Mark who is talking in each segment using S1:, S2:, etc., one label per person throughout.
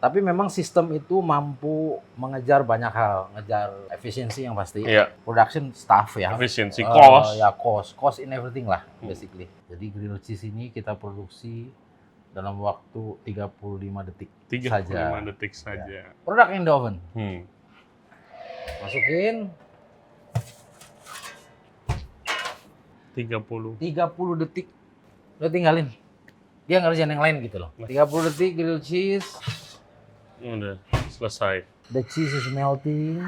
S1: Tapi memang sistem itu mampu mengejar banyak hal, ngejar efisiensi yang pasti,
S2: Iya.
S1: production staff ya,
S2: Efisiensi, cost.
S1: ya cost in everything lah, basically. Jadi grilled cheese ini kita produksi dalam waktu 35 detik
S2: 35
S1: saja.
S2: detik saja.
S1: Ya. Produk in the oven. Masukin
S2: 30
S1: detik, udah tinggalin. Dia ngerjain yang lain gitu loh. 30 detik grilled cheese.
S2: udah selesai.
S1: The cheese is melting.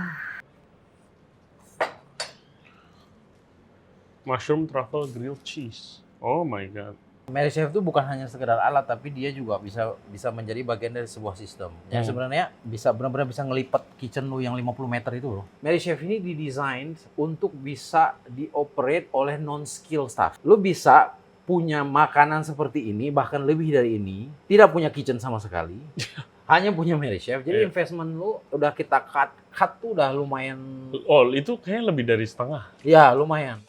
S2: Mushroom truffle grilled cheese. Oh my god.
S1: Merry Chef itu bukan hanya sekedar alat, tapi dia juga bisa menjadi bagian dari sebuah sistem. Yang sebenarnya bisa benar-benar bisa ngelipat kitchen lu yang 50 meter itu loh. Merry Chef ini didesain untuk bisa dioperate oleh non-skill staff. Lu bisa punya makanan seperti ini, bahkan lebih dari ini, tidak punya kitchen sama sekali. Hanya punya Merry Chef. Jadi investment lu udah kita cut tuh udah lumayan.
S2: Oh, itu kayaknya lebih dari setengah.
S1: Ya, lumayan.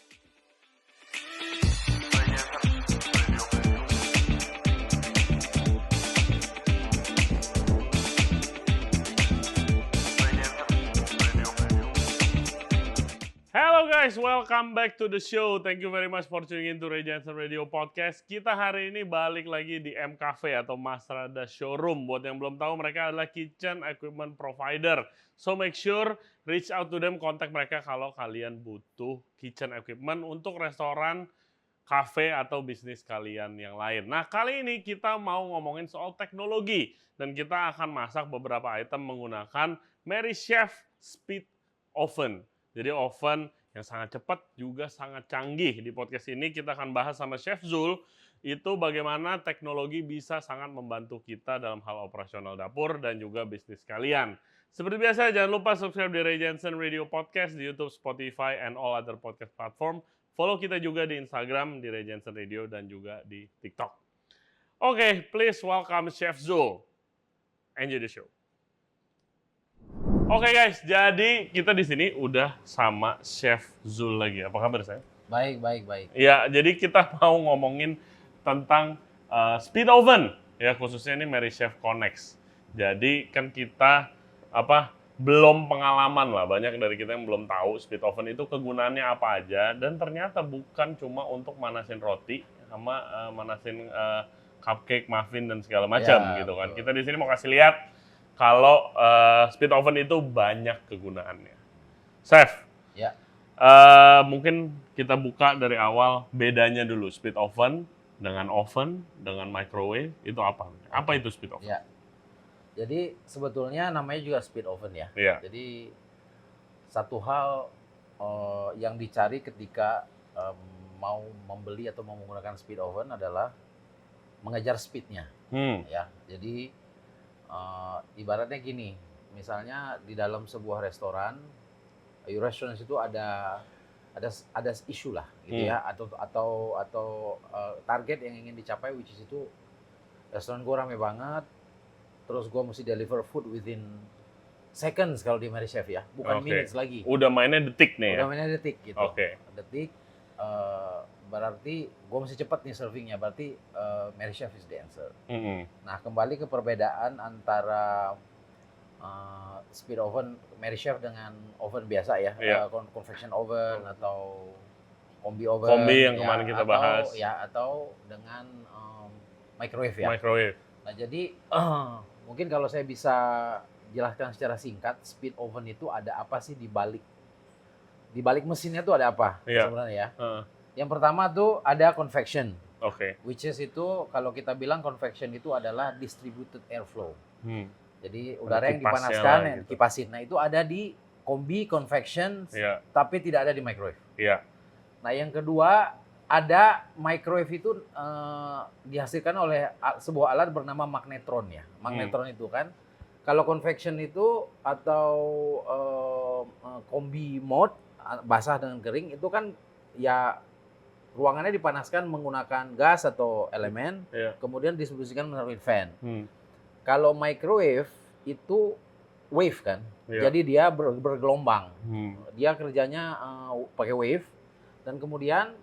S2: Hello guys, welcome back to the show. Thank you very much for tuning in to Ray Jensen Radio Podcast. Kita hari ini balik lagi di M Cafe atau Masrada Showroom. Buat yang belum tahu, mereka adalah kitchen equipment provider. So make sure reach out to them, kontak mereka kalau kalian butuh kitchen equipment untuk restoran, cafe atau bisnis kalian yang lain. Nah, kali ini kita mau ngomongin soal teknologi dan kita akan masak beberapa item menggunakan Merry Chef Speed Oven. Jadi oven yang sangat cepat juga sangat canggih. Di podcast ini kita akan bahas sama Chef Zul itu bagaimana teknologi bisa sangat membantu kita dalam hal operasional dapur dan juga bisnis kalian. Seperti biasa, jangan lupa subscribe di Ray Jensen Radio Podcast di YouTube, Spotify, and all other podcast platform. Follow kita juga di Instagram di Ray Jensen Radio dan juga di TikTok. Oke, please welcome Chef Zul. Enjoy the show. Oke guys, jadi kita di sini udah sama Chef Zul lagi. Apa kabar saya?
S1: Baik.
S2: Ya, jadi kita mau ngomongin tentang speed oven, ya khususnya ini Merry Chef Connex. Jadi kan kita belum pengalaman lah, banyak dari kita yang belum tahu speed oven itu kegunaannya apa aja, dan ternyata bukan cuma untuk manasin roti sama manasin cupcake, muffin dan segala macam gitu kan. Kita di sini mau kasih lihat kalau speed oven itu banyak kegunaannya. Chef, mungkin kita buka dari awal bedanya dulu speed oven dengan microwave itu apa? Apa itu speed oven?
S1: Ya. Jadi sebetulnya namanya juga speed oven ya. Jadi satu hal yang dicari ketika mau membeli atau mau menggunakan speed oven adalah mengejar speednya. Ya, jadi ibaratnya gini, misalnya di dalam sebuah restoran, restoran itu ada isu lah, gitu ya, atau target yang ingin dicapai, which is itu restoran gue rame banget, terus gue mesti deliver food within seconds kalau di Merry Chef ya, bukan minutes lagi.
S2: Udah mainnya detik nih ya?
S1: Udah mainnya detik gitu. Detik, berarti gue mesti cepat nih servingnya, berarti Merry Chef is the answer. Nah, kembali ke perbedaan antara speed oven Merry Chef dengan oven biasa ya, convection oven atau kombi oven.
S2: Kombi yang kemarin kita bahas.
S1: Atau dengan microwave ya.
S2: Microwave.
S1: Nah, jadi mungkin kalau saya bisa jelaskan secara singkat, speed oven itu ada apa sih di balik mesinnya tuh ada apa sebenarnya ya. Yang pertama tuh ada convection. Which is itu kalau kita bilang convection itu adalah distributed airflow. Jadi udara yang dipanaskan yang dikipasin. Nah, itu ada di kombi convection tapi tidak ada di microwave. Nah, yang kedua ada microwave itu dihasilkan oleh sebuah alat bernama magnetron ya. Magnetron itu kan kalau convection itu atau kombi mode basah dengan kering itu kan ya ruangannya dipanaskan menggunakan gas atau elemen, kemudian distribusikan melalui fan. Kalau microwave itu wave kan, jadi dia bergelombang. Dia kerjanya pakai wave, dan kemudian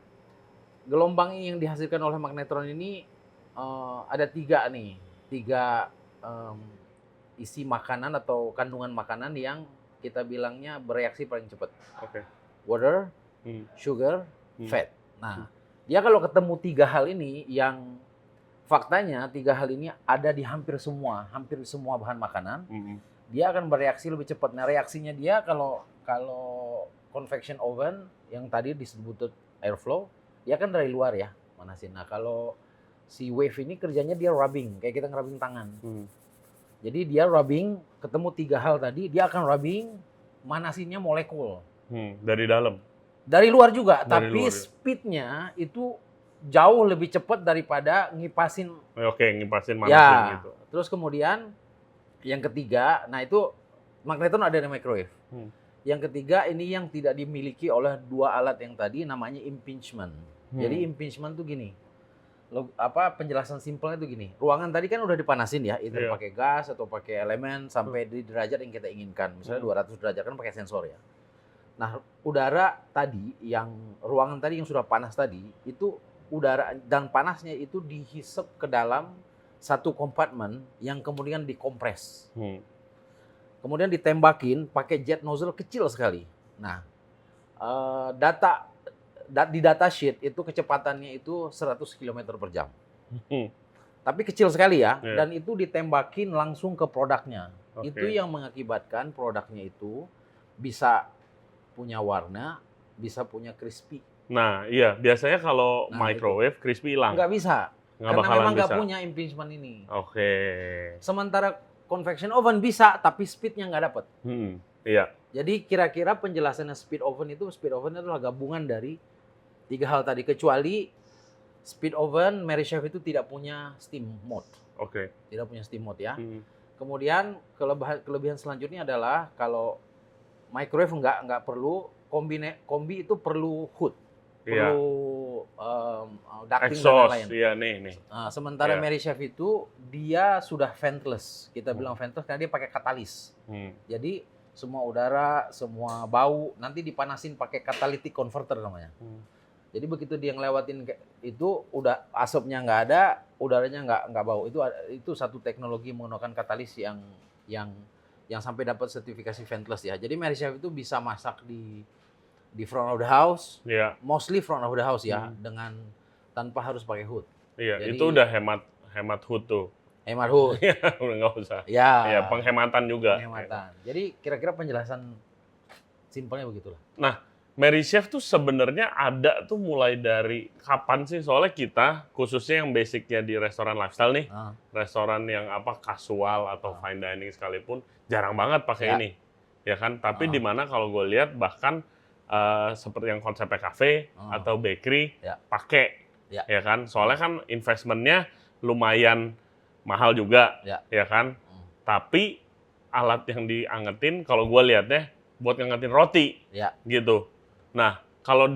S1: gelombang yang dihasilkan oleh magnetron ini ada tiga isi makanan atau kandungan makanan yang kita bilangnya bereaksi paling cepat.
S2: Oke.
S1: Water, sugar, fat. Nah, dia kalau ketemu 3 hal ini yang faktanya 3 hal ini ada di hampir semua bahan makanan, dia akan bereaksi lebih cepat. Nah, reaksinya dia kalau convection oven yang tadi disebut airflow, dia kan dari luar ya manasin. Nah, kalau si wave ini kerjanya dia rubbing, kayak kita ngerubbing tangan. Jadi dia rubbing, ketemu 3 hal tadi, dia akan rubbing, manasinnya molekul.
S2: Dari dalam?
S1: Dari luar juga,
S2: Dari
S1: tapi
S2: luar,
S1: speednya itu jauh lebih cepat daripada ngipasin.
S2: Oke, ngipasin manasin gitu.
S1: Terus kemudian yang ketiga, nah itu magneton ada di microwave. Yang ketiga ini yang tidak dimiliki oleh 2 alat yang tadi, namanya impingement. Jadi impingement tuh gini. Penjelasan simpelnya itu gini. Ruangan tadi kan udah dipanasin ya, itu pakai gas atau pakai elemen sampai di derajat yang kita inginkan. Misalnya 200 derajat kan pakai sensor ya. Nah, udara tadi ruangan tadi yang sudah panas tadi, itu udara dan panasnya itu dihisap ke dalam satu kompartemen yang kemudian dikompres. Kemudian ditembakin pakai jet nozzle kecil sekali. Nah, di data sheet itu kecepatannya itu 100 km per jam. Tapi kecil sekali ya, dan itu ditembakin langsung ke produknya. Itu yang mengakibatkan produknya itu bisa punya warna, bisa punya crispy.
S2: Nah, iya, biasanya kalau microwave crispy hilang.
S1: Nggak bisa, karena memang nggak punya impingement ini. Sementara convection oven bisa, tapi speednya nggak dapat.
S2: Iya.
S1: Jadi kira-kira penjelasannya speed oven itu adalah gabungan dari 3 hal tadi, kecuali speed oven Merrychef itu tidak punya steam mode. Tidak punya steam mode ya. Kemudian kelebihan selanjutnya adalah kalau microwave nggak perlu, kombi itu perlu hood, perlu ducting dan lain-lain.
S2: Iya, nih.
S1: Sementara Merrychef itu dia sudah ventless. Kita bilang ventless karena dia pakai katalis. Jadi semua udara, semua bau nanti dipanasin pakai catalytic converter namanya. Jadi begitu dia ngelewatin itu, udah asapnya nggak ada, udaranya nggak bau. Itu satu teknologi menggunakan katalis yang sampai dapat sertifikasi ventless ya. Jadi Merrychef itu bisa masak di front of the house, mostly front of the house ya, dengan tanpa harus pakai hood.
S2: Iya, jadi, itu udah hemat hood tuh.
S1: Hemat hood.
S2: Udah nggak usah.
S1: Ya,
S2: penghematan juga.
S1: Penghematan. Jadi kira-kira penjelasan simpelnya begitulah.
S2: Nah, Merrychef tuh sebenarnya ada tuh mulai dari kapan sih? Soalnya kita khususnya yang basicnya di restoran lifestyle nih, restoran yang kasual atau fine dining sekalipun jarang banget pakai ini, ya kan? Tapi di mana kalau gue lihat bahkan seperti yang konsepnya cafe atau bakery pakai, ya kan? Soalnya kan investmentnya lumayan mahal juga, ya kan? Tapi alat yang diangetin kalau gue lihatnya buat ngangetin roti, gitu. Nah, kalau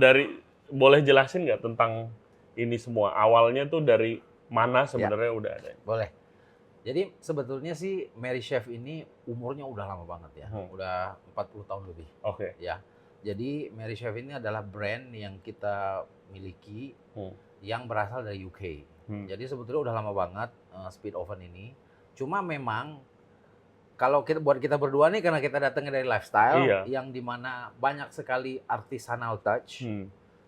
S2: boleh jelasin nggak tentang ini semua? Awalnya tuh dari mana sebenarnya udah ada?
S1: Boleh. Jadi sebetulnya sih Merrychef ini umurnya udah lama banget ya. Udah 40 tahun lebih. Ya. Jadi Merrychef ini adalah brand yang kita miliki yang berasal dari UK. Jadi sebetulnya udah lama banget speed oven ini. Cuma memang kalau buat kita berdua nih, karena kita datangnya dari lifestyle, yang dimana banyak sekali artisanal touch,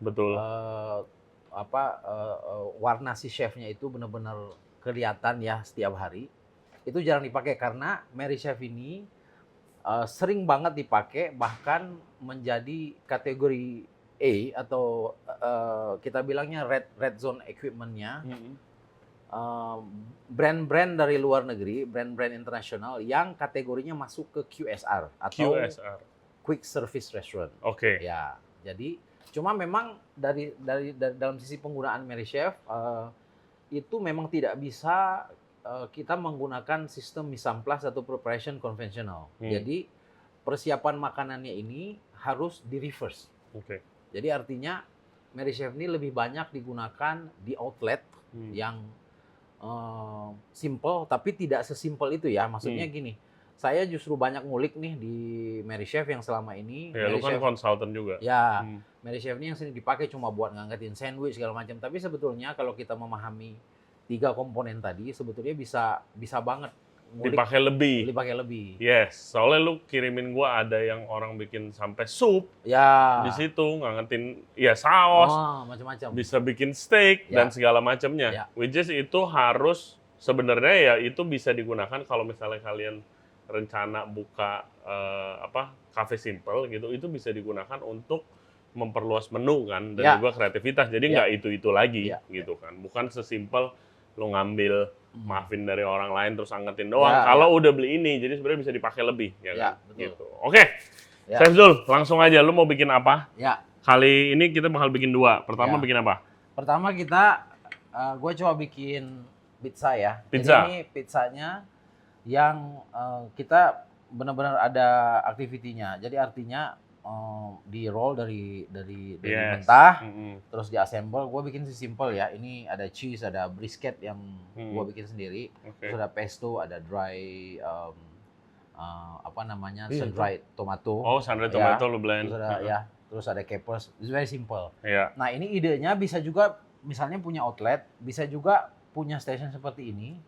S2: betul.
S1: Warna si chefnya itu benar-benar kelihatan ya setiap hari. Itu jarang dipakai karena Merrychef ini sering banget dipakai, bahkan menjadi kategori A atau kita bilangnya red zone equipment-nya. Brand-brand dari luar negeri, brand-brand internasional yang kategorinya masuk ke QSR atau Quick Service Restaurant. Ya, jadi cuma memang dari dalam sisi penggunaan Merrychef itu memang tidak bisa kita menggunakan sistem mise en place atau preparation konvensional. Jadi persiapan makanannya ini harus di reverse. Jadi artinya Merrychef ini lebih banyak digunakan di outlet yang simple, tapi tidak sesimpel itu ya. Maksudnya gini, saya justru banyak ngulik nih di Merrychef yang selama ini.
S2: Ya, lu kan konsultan juga.
S1: Ya, Merrychef ini yang sering dipakai cuma buat ngangetin sandwich segala macam. Tapi sebetulnya kalau kita memahami 3 komponen tadi, sebetulnya bisa banget
S2: dipakai lebih. Yes, soalnya lu kirimin gua ada yang orang bikin sampai sup.
S1: Ya.
S2: Di situ ngangetin ya saus.
S1: Macam-macam.
S2: Bisa bikin steak dan segala macamnya.
S1: Ya.
S2: Which is itu harus sebenarnya ya itu bisa digunakan kalau misalnya kalian rencana buka cafe simple gitu, itu bisa digunakan untuk memperluas menu kan dan juga kreativitas. Jadi nggak itu lagi gitu kan. Bukan sesimpel lu ngambil muffin dari orang lain terus angetin doang. Kalau udah beli ini, jadi sebenarnya bisa dipakai lebih ya kan?
S1: Betul.
S2: Gitu. Oke. Chef Zul, langsung aja lu mau bikin apa?
S1: Ya.
S2: Kali ini kita bakal bikin 2. Pertama bikin apa?
S1: Pertama kita gue coba bikin pizza ya.
S2: Pizza.
S1: Jadi ini pizzanya yang kita benar-benar ada aktivitinya. Jadi artinya di roll dari mentah, terus di assemble. Gue bikin simple ya. Ini ada cheese, ada brisket yang gue bikin sendiri. Terus ada pesto, ada dry sun-dried tomato.
S2: Oh, sun-dried tomato lu blend.
S1: Terus ada terus ada capers. It's very simple.
S2: Yeah.
S1: Nah ini idenya bisa juga misalnya punya outlet, bisa juga punya station seperti ini.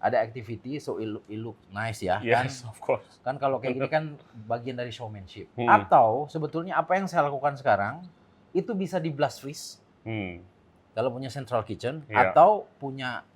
S1: Ada activity, so it look nice ya.
S2: Yes, of course.
S1: Kan kalau kayak gini kan bagian dari showmanship. Atau sebetulnya apa yang saya lakukan sekarang, itu bisa di blast freeze. Kalau punya central kitchen, atau punya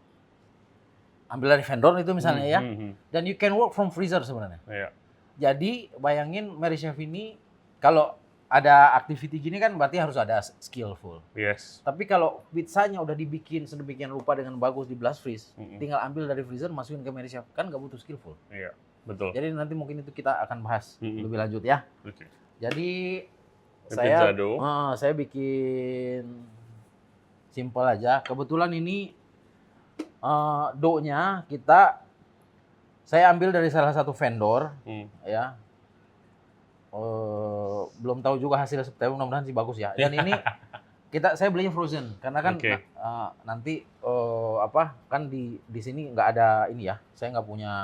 S1: ambil dari vendor itu misalnya ya. Dan you can work from freezer sebenarnya. Jadi bayangin Mary Chef ini, kalau ada activity gini kan berarti harus ada skillful.
S2: Yes.
S1: Tapi kalau pizzanya udah dibikin sedemikian rupa dengan bagus di blast freeze, tinggal ambil dari freezer masukin ke Mary Chef, kan nggak butuh skillful.
S2: Iya, betul.
S1: Jadi nanti mungkin itu kita akan bahas lebih lanjut ya.
S2: Oke.
S1: Jadi
S2: Pizza
S1: saya bikin simple aja. Kebetulan ini dough-nya saya ambil dari salah satu vendor ya. Belum tahu juga hasilnya, tapi mudah-mudahan sih bagus ya. Dan ini saya belinya frozen karena kan nanti kan di sini nggak ada ini ya. Saya nggak punya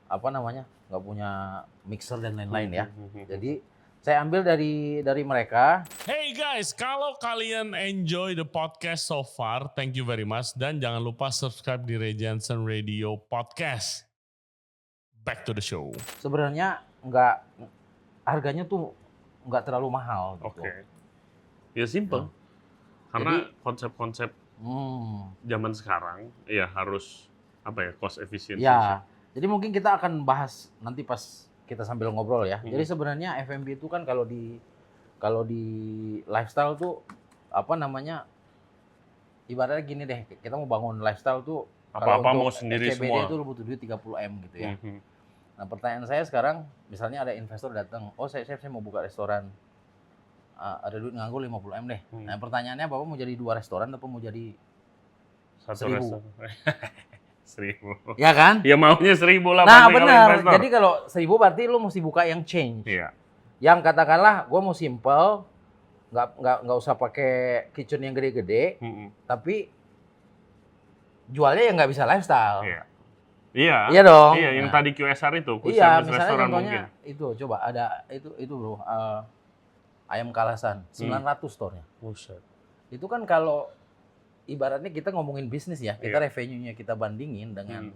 S1: nggak punya mixer dan lain-lain ya. Jadi saya ambil dari mereka.
S2: Hey guys, kalau kalian enjoy the podcast so far, thank you very much, dan jangan lupa subscribe di Ray Jensen Radio Podcast. Back to the show.
S1: Sebenarnya harganya tuh nggak terlalu mahal gitu.
S2: Ya simple. Karena konsep-konsep zaman sekarang ya harus cost efficiency.
S1: Ya. Jadi mungkin kita akan bahas nanti pas kita sambil ngobrol ya. Jadi sebenarnya F&B itu kan kalau di lifestyle tuh ibaratnya gini deh, kita mau bangun lifestyle tuh
S2: apa-apa mau sendiri
S1: CBD
S2: semua.
S1: itu lu butuh duit 30M gitu ya. Nah pertanyaan saya sekarang, misalnya ada investor datang, saya mau buka restoran, ada duit nganggur 50M deh. Nah pertanyaannya Bapak mau jadi 2 restoran atau mau jadi 1.000?
S2: 1.000.
S1: Ya kan?
S2: Ya maunya 1.000 lah.
S1: Nah benar, jadi kalau 1.000 berarti lu mesti buka yang change.
S2: Iya.
S1: Yang katakanlah gue mau simple, nggak usah pakai kitchen yang gede-gede, tapi jualnya yang nggak bisa lifestyle.
S2: Iya dong. Iya, yang tadi QSR itu,
S1: misalnya contohnya mungkin. Itu coba ada itu bro, ayam kalasan 900 store-nya.
S2: Buset.
S1: Itu kan kalau ibaratnya kita ngomongin bisnis ya, kita revenue-nya kita bandingin dengan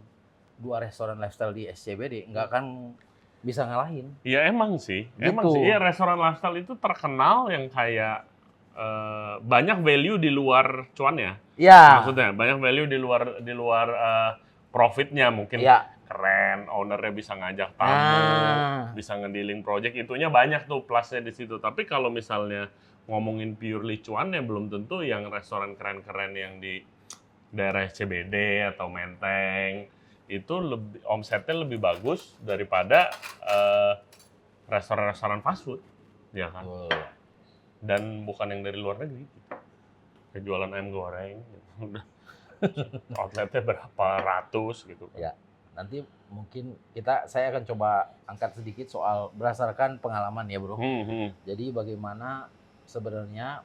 S1: 2 restoran lifestyle di SCBD, nggak akan bisa ngalahin.
S2: Iya emang sih.
S1: Gitu.
S2: Iya, restoran lifestyle itu terkenal yang kayak banyak value di luar cuannya.
S1: Iya.
S2: Maksudnya banyak value di luar profitnya, mungkin keren, ownernya bisa ngajak tamu, bisa ngedealing project, itunya banyak tuh plusnya di situ. Tapi kalau misalnya ngomongin purely cuannya, belum tentu yang restoran keren-keren yang di daerah CBD atau Menteng itu omsetnya lebih bagus daripada restoran-restoran fast food, ya kan? Dan bukan yang dari luar negeri, gitu. Kayak jualan ayam goreng, gitu. Outletnya berapa ratus gitu kan.
S1: Ya, nanti mungkin saya akan coba angkat sedikit soal berdasarkan pengalaman ya bro. Jadi bagaimana sebenarnya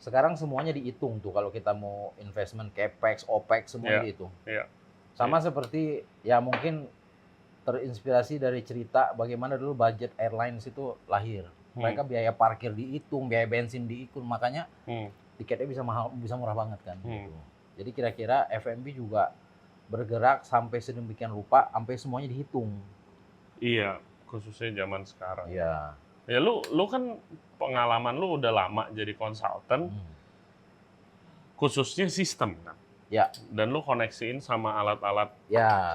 S1: sekarang semuanya dihitung tuh kalau kita mau investment capex, opex semua dihitung. Sama seperti ya mungkin terinspirasi dari cerita bagaimana dulu budget airlines itu lahir. Mereka biaya parkir dihitung, biaya bensin dihitung, makanya tiketnya bisa murah banget kan. Gitu. Jadi kira-kira F&B juga bergerak sampai sedemikian rupa, sampai semuanya dihitung.
S2: Iya, khususnya zaman sekarang.
S1: Iya.
S2: Ya lu kan pengalaman lu udah lama jadi konsultan, khususnya sistem kan.
S1: Ya.
S2: Dan lu koneksiin sama alat-alat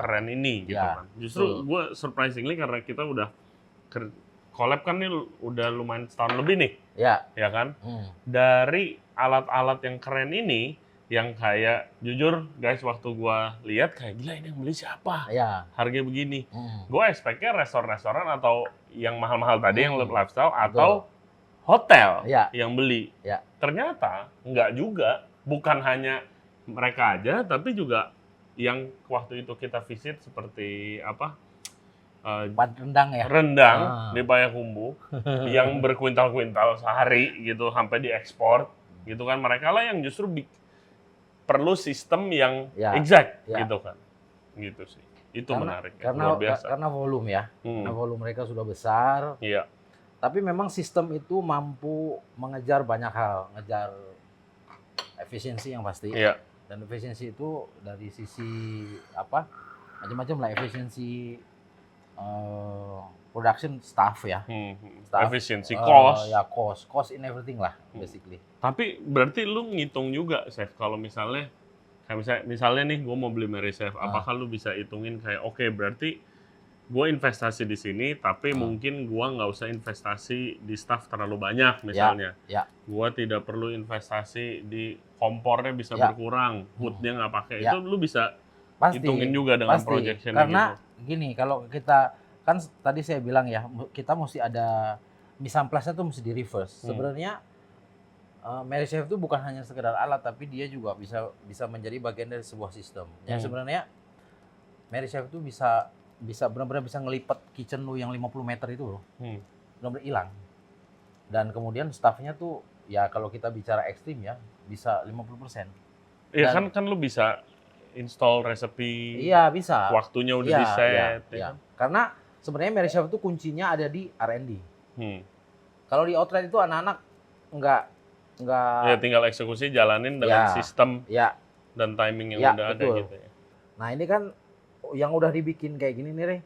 S2: keren ini gitu kan. Justru gue surprisingly karena kita udah collab kan nih udah lumayan setahun lebih nih.
S1: Ya.
S2: Ya kan? Dari alat-alat yang keren ini, yang kayak jujur guys waktu gua lihat kayak gila ini yang beli siapa?
S1: Ya.
S2: Harganya begini. Gua expect-nya restoran-restoran atau yang mahal-mahal tadi yang lifestyle atau hotel yang beli.
S1: Ya.
S2: Ternyata enggak juga, bukan hanya mereka aja tapi juga yang waktu itu kita visit seperti apa?
S1: Rendang ya.
S2: Rendang di Payakumbuh yang berkuintal-kuintal sehari gitu sampai diekspor gitu kan, mereka lah yang justru perlu sistem yang exact gitu kan, gitu sih. Itu menarik, luar biasa.
S1: Karena volume ya, karena volume mereka sudah besar.
S2: Iya.
S1: Tapi memang sistem itu mampu mengejar banyak hal, ngejar efisiensi yang pasti.
S2: Iya.
S1: Dan efisiensi itu dari sisi apa? Macam-macam lah, efisiensi production staff ya.
S2: Efisiensi cost.
S1: Ya cost in everything lah basically.
S2: Tapi berarti lu ngitung juga, Chef, kalau misalnya kayak misalnya nih gue mau beli Mary Chef, apakah lu bisa hitungin kayak oke, berarti gue investasi di sini tapi mungkin gue nggak usah investasi di staff terlalu banyak misalnya. Gue tidak perlu investasi di kompornya bisa berkurang, woodnya nggak pakai. Itu lu bisa hitungin juga dengan projection
S1: karena
S2: gitu.
S1: Gini, kalau kita kan tadi saya bilang ya, kita mesti ada mise en place-nya tuh mesti di reverse. Sebenarnya Mary Chef itu bukan hanya sekedar alat, tapi dia juga bisa menjadi bagian dari sebuah sistem. Yang sebenarnya Mary Chef itu bisa benar-benar bisa ngelipat kitchen lu yang 50 meter itu loh. Benar-benar hilang. Dan kemudian staffnya tuh ya kalau kita bicara ekstrim ya bisa 50%.
S2: Iya kan lu bisa install resepi.
S1: Iya, bisa.
S2: Waktunya udah di-set.
S1: Iya. Karena sebenarnya Mary Chef itu kuncinya ada di R&D. Kalau di outlet itu anak-anak enggak
S2: ya tinggal eksekusi jalanin dengan sistem dan timing yang udah
S1: betul.
S2: Ada gitu ya.
S1: Nah, ini kan yang udah dibikin kayak gini nih, Re.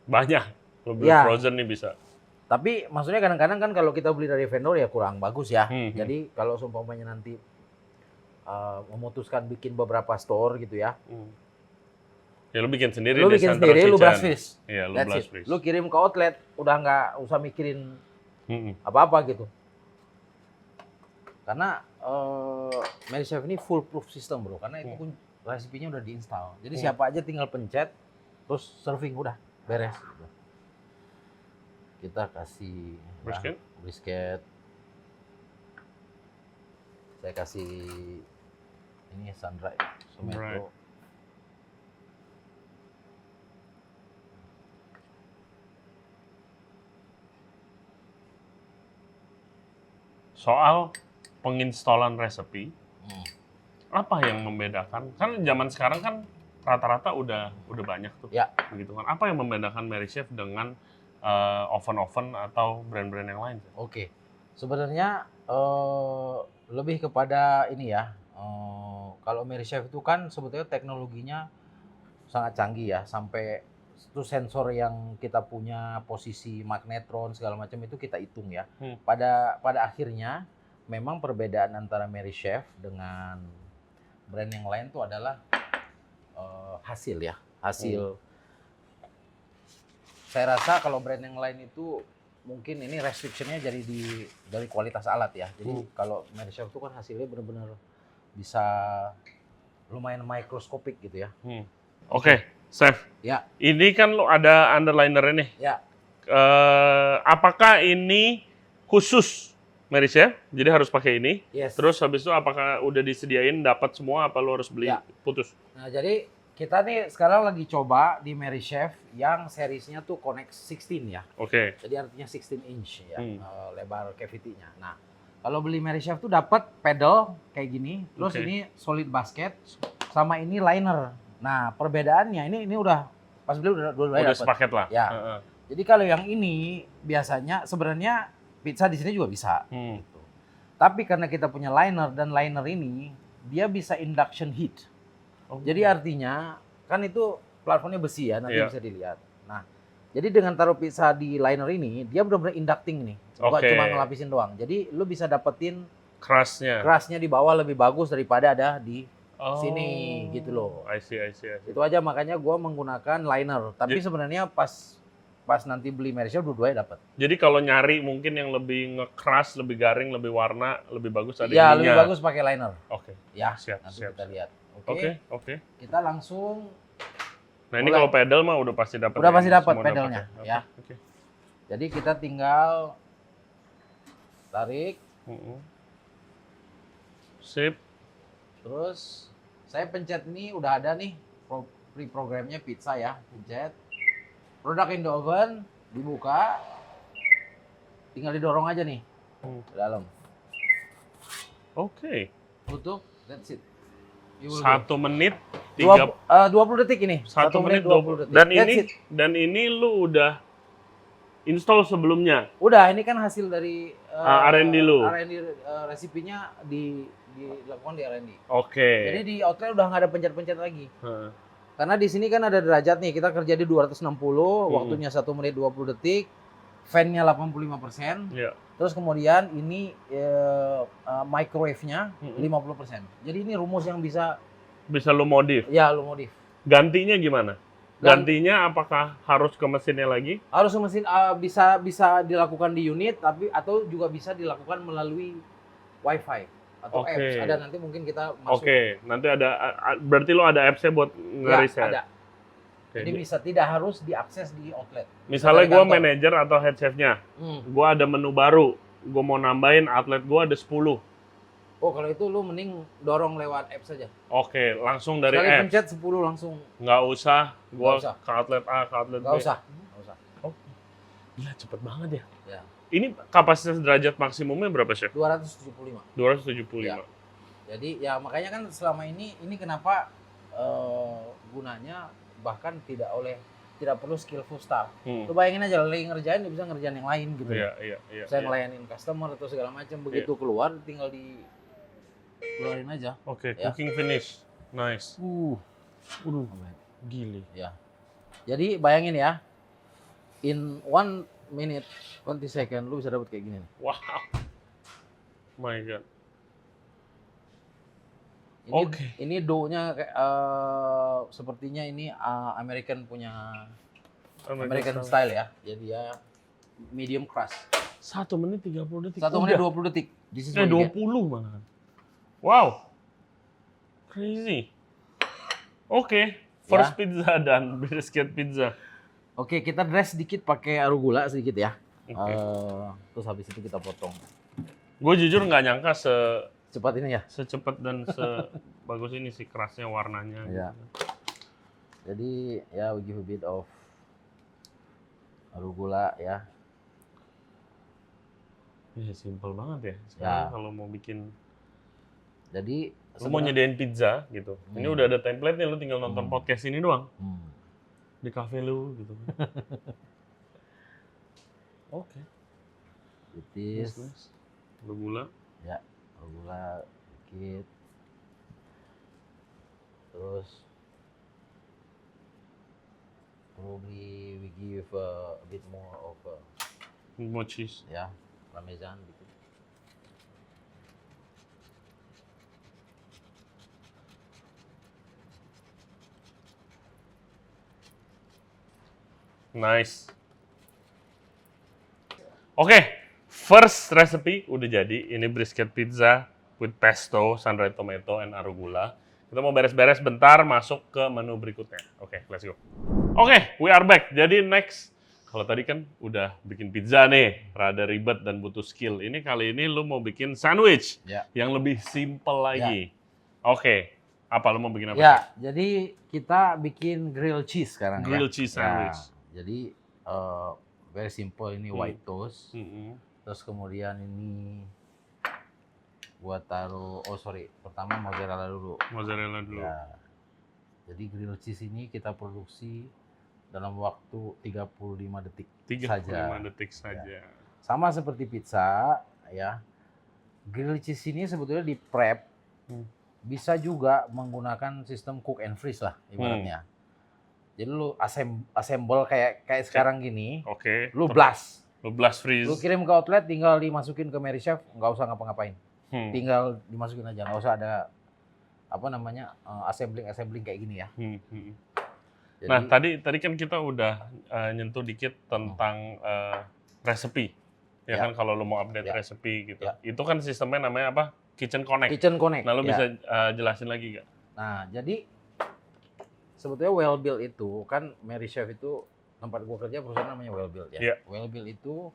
S2: Banyak. Lo beli frozen nih bisa.
S1: Tapi maksudnya kadang-kadang kan kalau kita beli dari vendor ya kurang bagus ya. Jadi kalau seumpamanya nanti memutuskan bikin beberapa store gitu ya.
S2: Ya lu bikin sendiri.
S1: Lu bikin sendiri, lu blast freeze.
S2: Iya, lu blast freeze.
S1: Lu kirim ke outlet, udah nggak usah mikirin apa-apa gitu. Karena Mary Chef ini full proof system bro, karena itu pun resepnya udah diinstal. Jadi siapa aja tinggal pencet, terus serving udah beres. Gitu. Kita kasih brisket. Saya kasih ini sun-dried tomato.
S2: Soal penginstalan resepi, apa yang membedakan? Kan zaman sekarang kan rata-rata udah banyak tuh, begitu kan? Apa yang membedakan Mary Chef dengan oven-oven atau brand-brand yang lain?
S1: Oke, sebenarnya lebih kepada ini ya. Kalau Mary Chef itu kan sebetulnya teknologinya sangat canggih ya, sampai itu sensor yang kita punya posisi magnetron segala macam itu kita hitung ya. Pada akhirnya memang perbedaan antara Mary Chef dengan brand yang lain itu adalah hasil ya, hasil. Saya rasa kalau brand yang lain itu mungkin ini restriction-nya jadi dari kualitas alat ya. Jadi kalau Mary Chef itu kan hasilnya benar-benar bisa lumayan mikroskopik gitu ya.
S2: Oke, Chef.
S1: Ya.
S2: Ini kan lo ada underliner nih.
S1: Ya.
S2: Apakah ini khusus Mary Chef? Jadi harus pakai ini.
S1: Yes.
S2: Terus habis itu apakah udah disediain dapat semua apa lo harus beli putus?
S1: Nah, jadi kita nih sekarang lagi coba di Mary Chef yang seriesnya tuh Connect 16 ya.
S2: Oke.
S1: Jadi artinya 16 inch ya, lebar cavity-nya. Nah, kalau beli Mary Chef tuh dapat pedal kayak gini, terus ini solid basket, sama ini liner. Nah, perbedaannya ini udah pas beli udah
S2: udah sepaket lah.
S1: Ya. Jadi kalau yang ini biasanya sebenarnya pizza di sini juga bisa. Gitu. Tapi karena kita punya liner dan liner ini dia bisa induction heat. Jadi artinya kan itu platformnya besi ya, nanti
S2: Iya.
S1: bisa dilihat. Nah, jadi dengan taruh pizza di liner ini, dia benar-benar inducting nih, bukan
S2: Oke.
S1: cuma ngelapisin doang. Jadi lu bisa dapetin
S2: Kerasnya.
S1: kerasnya di bawah lebih bagus daripada ada di sini gitu loh.
S2: I see.
S1: Itu aja makanya gua menggunakan liner. Tapi sebenarnya pas nanti beli Merisha dua-duanya dapat.
S2: Jadi kalau nyari mungkin yang lebih ngekeras, lebih garing, lebih warna, lebih bagus ada
S1: Ya,
S2: ininya.
S1: lebih bagus pakai liner.
S2: Oke.
S1: Ya,
S2: Siap.
S1: nanti kita lihat.
S2: Oke.
S1: Kita langsung
S2: Nah, ini
S1: mulai.
S2: kalau pedal mah udah pasti dapat.
S1: Udah pasti dapat
S2: Semua
S1: pedalnya,
S2: dapat
S1: ya.
S2: Oke.
S1: Jadi kita tinggal tarik,
S2: Sip.
S1: terus saya pencet ini udah ada nih pre-programnya pizza ya, pencet. Produk in the oven dibuka, tinggal didorong aja nih ke dalam.
S2: Oke.
S1: Tutup, that's it.
S2: 1 menit 30
S1: 20 detik ini.
S2: 1 menit 20 detik. Dan ini lu udah install sebelumnya.
S1: Udah, ini kan hasil dari
S2: R&D lu.
S1: R&D resipinya dilakukan di R&D.
S2: Oke.
S1: Jadi di outlet udah nggak ada pencet-pencet lagi. Karena di sini kan ada derajat nih, kita kerja di 260, waktunya 1 menit 20 detik, fan-nya 85%, terus kemudian ini microwave-nya 50%. Jadi ini rumus yang bisa
S2: lu modif.
S1: Ya, lu modif.
S2: Gantinya gimana? Gantinya apakah harus ke mesinnya lagi?
S1: Harus ke mesin, bisa dilakukan di unit, atau juga bisa dilakukan melalui WiFi. Atau apps, ada nanti mungkin kita masuk.
S2: Oke, nanti ada, berarti lo ada apps-nya buat nge-reset?
S1: Ya, ada. Jadi bisa, tidak harus diakses di outlet.
S2: Misalnya gue manajer atau head chef-nya, gue ada menu baru, gue mau nambahin outlet gue ada 10.
S1: Oh, kalau itu lu mending dorong lewat apps saja.
S2: Oke, langsung dari
S1: sekali
S2: apps?
S1: pencet 10 langsung.
S2: Nggak usah, gue ke outlet A, ke outlet B?
S1: Nggak usah.
S2: Oh, gila cepet banget ya.
S1: Ya.
S2: Ini kapasitas derajat maksimumnya berapa, Chef?
S1: 275.
S2: 275.
S1: Ya. Jadi ya makanya kan selama ini kenapa gunanya bahkan tidak perlu skillful staff. Lu bayangin aja lagi ngerjain, dia bisa ngerjain yang lain gitu.
S2: Iya.
S1: Saya ngelayanin customer atau segala macam, begitu keluar tinggal keluarin aja.
S2: Oke, cooking finish. Nice.
S1: Udah.
S2: Gili.
S1: Ya. Jadi bayangin ya, in 1 minute 20 second lu bisa dapat kayak gini.
S2: Wow. My God.
S1: Ini dough-nya kayak sepertinya ini American punya American style ya. Jadi ya medium crust.
S2: 1 menit 30 detik.
S1: 1 menit 20 detik.
S2: 20 malah. Wow. Crazy. Oke, first pizza dan brisket pizza.
S1: Oke, kita dress sedikit pakai arugula sedikit ya.
S2: Oke.
S1: Terus habis itu kita potong.
S2: Gue jujur nggak nyangka
S1: Cepat ini ya.
S2: secepat dan sebagus ini sih kerasnya warnanya.
S1: Ya. Jadi ya we give a bit of arugula ya.
S2: Ya simple banget ya. Sekarang kalau mau bikin,
S1: jadi
S2: lu mau nyediain pizza gitu. Ini udah ada template-nya, lu tinggal nonton podcast ini doang. Di cafe lu gitu. Oke.
S1: Nice.
S2: Gula.
S1: Ya, gula dikit. Terus probably we give a bit more of
S2: More cheese.
S1: ya, parmesan gitu.
S2: Nice. Oke, first recipe udah jadi. Ini brisket pizza with pesto, sun-dried tomato, and arugula. Kita mau beres-beres bentar, masuk ke menu berikutnya. Oke, let's go. Oke, we are back. Jadi next, kalau tadi kan udah bikin pizza nih, rada ribet dan butuh skill. Ini kali ini lu mau bikin sandwich yang lebih simple lagi. Oke, apa lu mau bikin apa?
S1: Ya, jadi kita bikin grilled cheese sekarang.
S2: Grilled cheese sandwich.
S1: Jadi very simple, ini white toast. Terus kemudian ini buat taruh, pertama mozzarella dulu.
S2: Mozzarella dulu.
S1: Ya. Jadi grilled cheese ini kita produksi dalam waktu 35 detik
S2: 35 detik saja.
S1: Ya. Sama seperti pizza ya. Grilled cheese ini sebetulnya di prep bisa juga menggunakan sistem cook and freeze lah ibaratnya. Jadi lu assemble kayak sekarang gini.
S2: Oke.
S1: Lu blast.
S2: Lu blast freeze.
S1: Lu kirim ke outlet, tinggal dimasukin ke Merrychef, nggak usah ngapa-ngapain. Tinggal dimasukin aja, nggak usah ada assembling kayak gini ya.
S2: Jadi, nah tadi kan kita udah nyentuh dikit tentang resepi, ya kan kalau lu mau update resepi gitu. Itu kan sistemnya namanya apa? Kitchen Connect.
S1: Kitchen Connect.
S2: Nah lu bisa jelasin lagi nggak?
S1: Nah jadi sebetulnya Well-Built itu kan Merrychef itu tempat gua kerja perusahaan namanya Well-Built ya.
S2: Yeah.
S1: Well-Built itu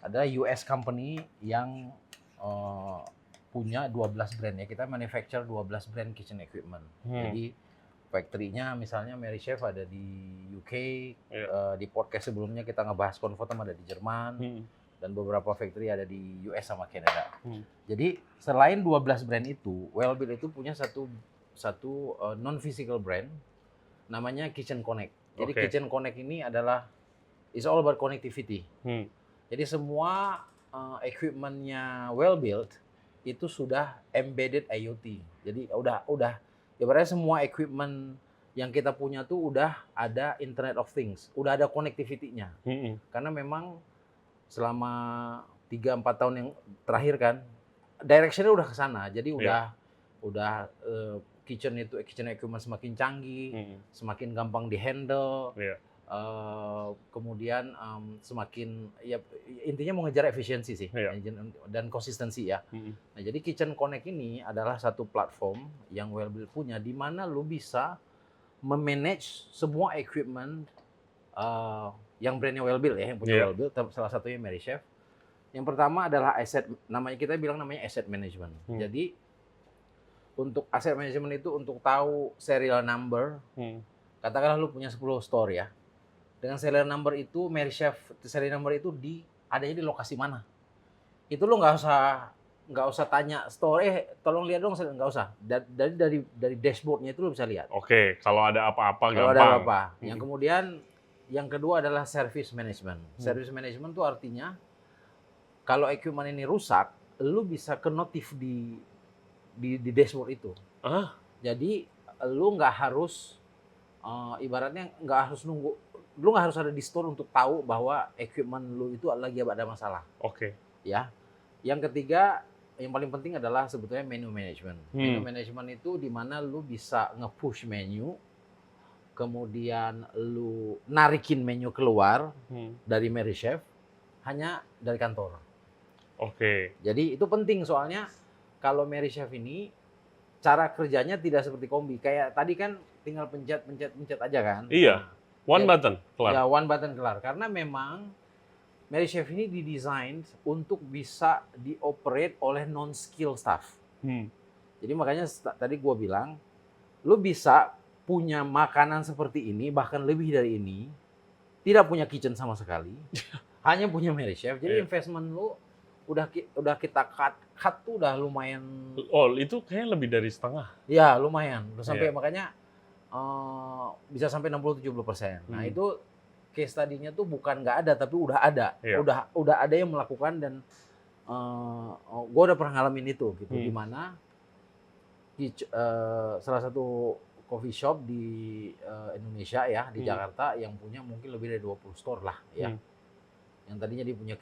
S1: adalah US company yang punya 12 brand ya. Kita manufacture 12 brand kitchen equipment. Jadi factory-nya misalnya Merrychef ada di UK, di podcast sebelumnya kita ngebahas Confortum ada di Jerman, dan beberapa factory ada di US sama Canada. Jadi selain 12 brand itu, Well-Built itu punya satu non-physical brand namanya Kitchen Connect. Jadi Kitchen Connect ini adalah it's all about connectivity. Jadi semua equipment-nya Well-Built itu sudah embedded IoT. Jadi udah ibaratnya semua equipment yang kita punya tuh udah ada Internet of Things, udah ada connectivity-nya. Karena memang selama 3-4 tahun yang terakhir kan direction-nya udah ke sana. Jadi udah kitchen equipment semakin canggih, semakin gampang di-handle. Kemudian semakin ya intinya mau ngejar efisiensi sih dan konsistensi ya. Nah, jadi Kitchen Connect ini adalah satu platform yang Well-Built punya di mana lu bisa memanage semua equipment yang brandnya Well-Built ya, yang punya Well-Built, salah satunya Merrychef. Yang pertama adalah kita bilang namanya asset management. Jadi untuk asset management itu untuk tahu serial number. Katakanlah lu punya 10 store ya. Dengan serial number itu Merrychef serial number itu adanya di lokasi mana. Itu lu nggak usah tanya store, tolong lihat dong, nggak usah. Dari dashboardnya itu lu bisa lihat.
S2: Oke, kalau ada apa-apa gampang.
S1: Kalau ada apa-apa. Yang kemudian yang kedua adalah service management. Service management itu artinya kalau equipment ini rusak, lu bisa ke notif di dashboard itu. Jadi lu nggak harus ibaratnya nggak harus nunggu, lu nggak harus ada di store untuk tahu bahwa equipment lu itu lagi ada masalah. Ya. Yang ketiga, yang paling penting adalah sebetulnya menu management. Menu management itu di mana lu bisa nge-push menu, kemudian lu narikin menu keluar dari Merrychef hanya dari kantor. Jadi itu penting soalnya kalau Merrychef ini cara kerjanya tidak seperti kombi. Kayak tadi kan tinggal pencet aja kan.
S2: Iya. One button kelar.
S1: Ya, one button kelar. Karena memang Merrychef ini didesain untuk bisa dioperate oleh non-skill staff. Jadi makanya tadi gua bilang, lu bisa punya makanan seperti ini, bahkan lebih dari ini, tidak punya kitchen sama sekali, hanya punya Merrychef. Jadi investment lu udah kita cut tuh udah lumayan.
S2: Oh, itu kayaknya lebih dari setengah.
S1: Ya, lumayan. Udah sampai makanya bisa sampai 60-70%. Nah, itu case study-nya tuh bukan nggak ada, tapi udah ada. Udah ada yang melakukan dan gue udah pernah ngalamin itu gitu. Di mana salah satu coffee shop di Indonesia ya, di Jakarta yang punya mungkin lebih dari 20 store lah ya. Yang tadinya dia punya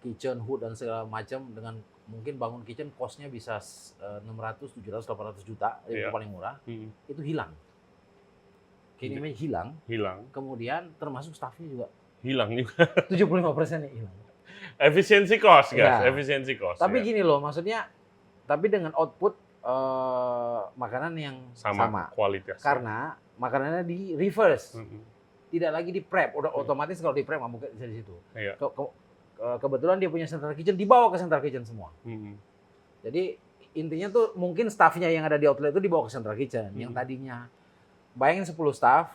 S1: kitchen, hood dan segala macam, dengan mungkin bangun kitchen cost-nya bisa 600, 700, 800 juta, itu paling murah. Itu hilang. Kayaknya hilang. Kemudian termasuk staffnya juga.
S2: Hilang juga.
S1: 75%-nya hilang.
S2: Efisiensi cost, guys. Efisiensi cost.
S1: Tapi gini loh, maksudnya, tapi dengan output makanan yang sama.
S2: Kualitas.
S1: Karena makanannya di reverse. Tidak lagi di prep. Udah otomatis kalau di prep nggak mungkin bisa di situ. Kebetulan dia punya central kitchen, dibawa ke central kitchen semua. Jadi intinya tuh mungkin staffnya yang ada di outlet itu dibawa ke central kitchen. Yang tadinya bayangin 10 staff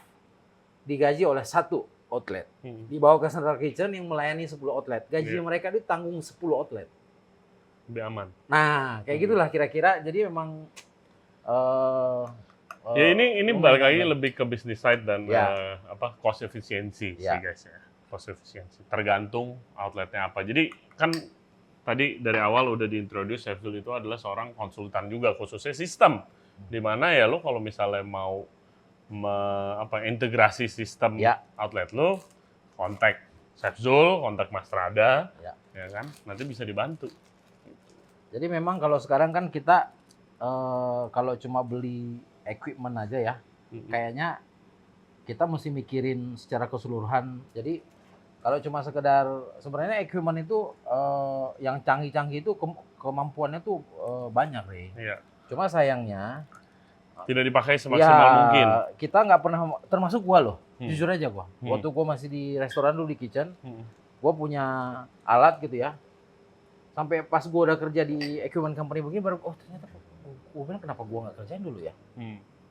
S1: digaji oleh satu outlet. Dibawa ke central kitchen yang melayani 10 outlet. Gaji mereka ditanggung 10 outlet.
S2: Lebih aman.
S1: Nah, kayak gitulah kira-kira. Jadi memang
S2: ya ini balik lagi lebih ke business side dan cost efisiensi sih guys ya. Cost efisiensi. Tergantung outletnya apa. Jadi kan tadi dari awal udah diintroduce, Sheffield itu adalah seorang konsultan juga khususnya sistem. Di mana ya lo kalau misalnya mau integrasi sistem outlet lu, kontak Chef Zul, kontak Mas Rada, ya kan? Nanti bisa dibantu.
S1: Jadi memang kalau sekarang kan kita kalau cuma beli equipment aja ya, kayaknya kita mesti mikirin secara keseluruhan. Jadi kalau cuma sekedar sebenarnya equipment itu yang canggih-canggih itu kemampuannya tuh banyak, Rey.
S2: Iya.
S1: Cuma sayangnya
S2: tidak dipakai semaksimal mungkin.
S1: Kita nggak pernah, termasuk gua loh, jujur aja gua. Waktu gua masih di restoran dulu di kitchen, gua punya alat gitu ya. Sampai pas gua udah kerja di equipment company begini baru ternyata gua bilang kenapa gua nggak kerjain dulu ya.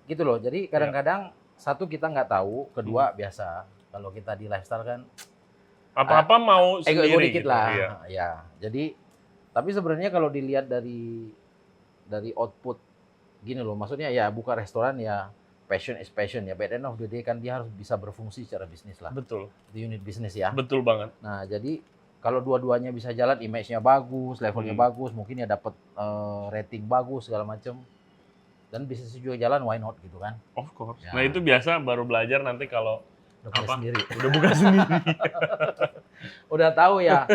S1: Gitu loh. Jadi kadang-kadang satu kita nggak tahu, kedua biasa kalau kita di lifestyle kan
S2: apa-apa mau sendiri
S1: ego dikit
S2: gitu.
S1: lah. Ya. Jadi tapi sebenarnya kalau dilihat dari output gini loh, maksudnya ya buka restoran ya passion is passion ya. By the end of the day kan dia harus bisa berfungsi secara bisnis lah.
S2: Betul.
S1: Di unit bisnis ya.
S2: Betul banget.
S1: Nah, jadi kalau dua-duanya bisa jalan, image-nya bagus, levelnya bagus, mungkin ya dapat rating bagus segala macam. Dan bisnis juga jalan, why not gitu kan?
S2: Of course. Ya. Nah, itu biasa baru belajar nanti kalau
S1: udah buka sendiri.
S2: Udah buka sendiri.
S1: Udah tahu ya.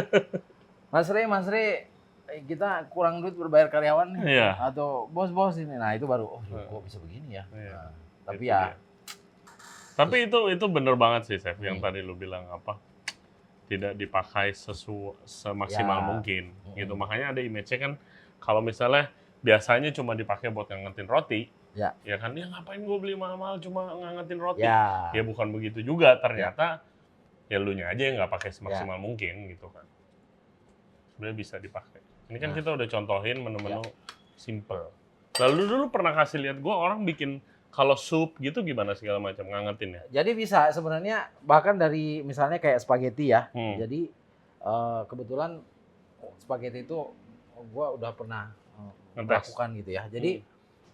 S1: Mas Rey, kita kurang duit berbayar karyawan nih.
S2: Iya.
S1: Atau bos-bos ini. Nah, itu baru kok bisa begini ya.
S2: Iya.
S1: Nah, tapi ya.
S2: Tapi itu bener banget sih, Chef, yang tadi lu bilang tidak dipakai semaksimal mungkin gitu. Makanya ada image-nya kan kalau misalnya biasanya cuma dipakai buat ngangetin roti. Ya kan, dia ngapain gue beli mahal-mahal cuma ngangetin roti. Ya bukan begitu juga, ternyata ya lu nya aja yang nggak pakai semaksimal mungkin gitu kan. Sebenarnya bisa dipakai. Ini kan kita udah contohin menu-menu simple. Lalu dulu pernah kasih lihat gue orang bikin kalau sup gitu gimana segala macam ngangetin ya.
S1: Jadi bisa sebenarnya bahkan dari misalnya kayak spaghetti ya. Jadi kebetulan spaghetti itu gue udah pernah melakukan gitu ya. Jadi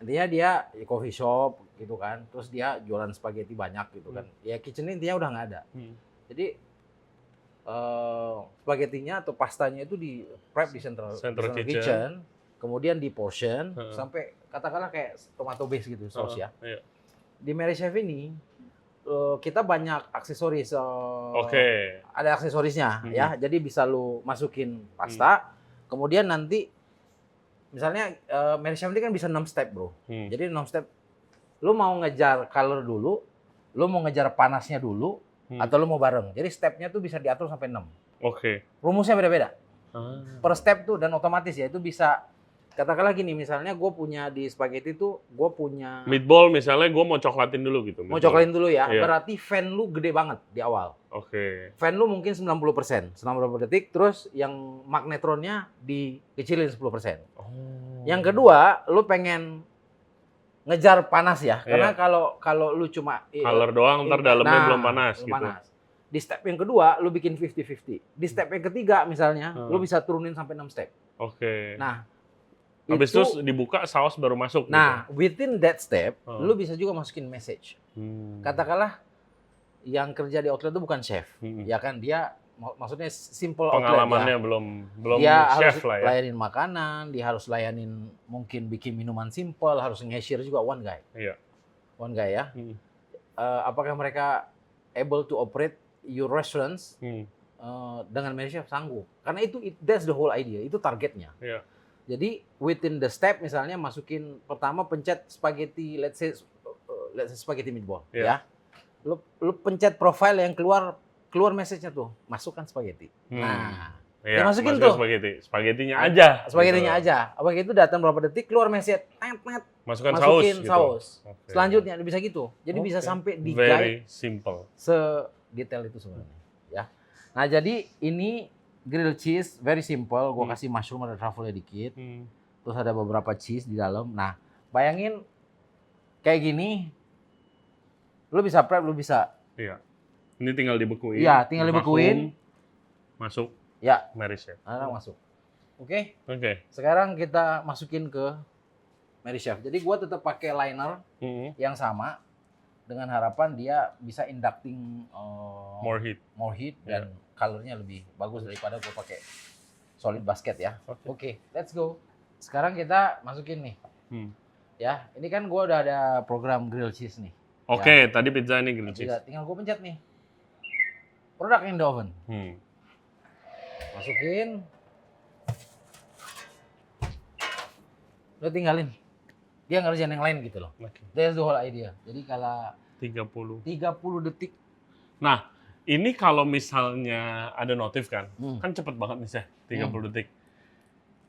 S1: intinya dia coffee shop gitu kan, terus dia jualan spaghetti banyak gitu kan. Ya kitchen intinya udah nggak ada. Jadi spagettinya atau pastanya itu di prep di central kitchen, kemudian di portion sampai katakanlah kayak tomato base gitu saus ya. Di Merry Chef ini kita banyak aksesoris. Ada aksesorisnya ya. Jadi bisa lu masukin pasta, kemudian nanti misalnya Merry Chef ini kan bisa 6 step, bro. Jadi 6 step. Lu mau ngejar color dulu, lu mau ngejar panasnya dulu, atau lu mau bareng. Jadi stepnya tuh bisa diatur sampai 6. Rumusnya beda-beda. Per step tuh dan otomatis ya itu bisa. Katakanlah gini, misalnya gue punya di spaghetti tuh, gue punya
S2: meatball misalnya gue mau coklatin dulu gitu.
S1: Mau coklatin dulu ya, berarti fan lu gede banget di awal. Fan lu mungkin 90%, 90 detik, terus yang magnetronnya dikecilin 10%. Yang kedua, lu pengen ngejar panas ya, karena kalau lu cuma
S2: color doang, ntar dalamnya belum panas gitu.
S1: Di step yang kedua, lu bikin 50-50. Di step yang ketiga misalnya, lu bisa turunin sampai 6 step. Nah,
S2: habis itu dibuka saus baru masuk.
S1: Nah, within that step, lu bisa juga masukin message. Katakanlah yang kerja di outlet itu bukan chef, ya kan? Dia maksudnya simple
S2: pengalamannya
S1: outlet ya.
S2: belum
S1: dia
S2: chef
S1: harus
S2: lah ya.
S1: Layanin makanan, dia harus layanin mungkin bikin minuman simple, harus nge-share juga one guy ya. Apakah mereka able to operate your restaurants dengan Merry Chef? Sanggup, karena that's the whole idea, itu targetnya. Jadi within the step misalnya masukin pertama pencet spaghetti, let's say spaghetti meatball ya. Lu pencet profile yang keluar message-nya tuh, masukkan spaghetti. Nah, masukin tuh
S2: spagettinya aja.
S1: Spagettinya aja. Apa gitu datang berapa detik keluar message,
S2: masukin
S1: saus. Selanjutnya bisa gitu. Jadi bisa sampai di guide.
S2: Very simple.
S1: Sedetail itu sebenarnya ya. Nah, jadi ini grilled cheese, very simple. Gue kasih mushroom, ada truffle-nya dikit. Terus ada beberapa cheese di dalam. Nah, bayangin kayak gini, lu bisa prep, lu bisa.
S2: Ini tinggal dibekuin.
S1: Iya, tinggal dibekuin.
S2: Masuk.
S1: Ya.
S2: Merry Chef.
S1: Masuk. Oke. Sekarang kita masukin ke Merry Chef. Jadi gue tetap pakai liner yang sama dengan harapan dia bisa inducting
S2: more heat
S1: dan colornya lebih bagus daripada gue pakai solid basket ya. Oke, let's go. Sekarang kita masukin nih. Ya, ini kan gue udah ada program grill cheese nih.
S2: Oke, tadi pizza ini grilled cheese.
S1: Tinggal gue pencet nih. Produk in the oven. Masukin. Lo tinggalin. Dia ngerjain yang lain gitu loh. That's the whole idea. Jadi kalau 30 detik.
S2: Nah, ini kalau misalnya ada notif kan cepet banget nih Chef, 30 detik.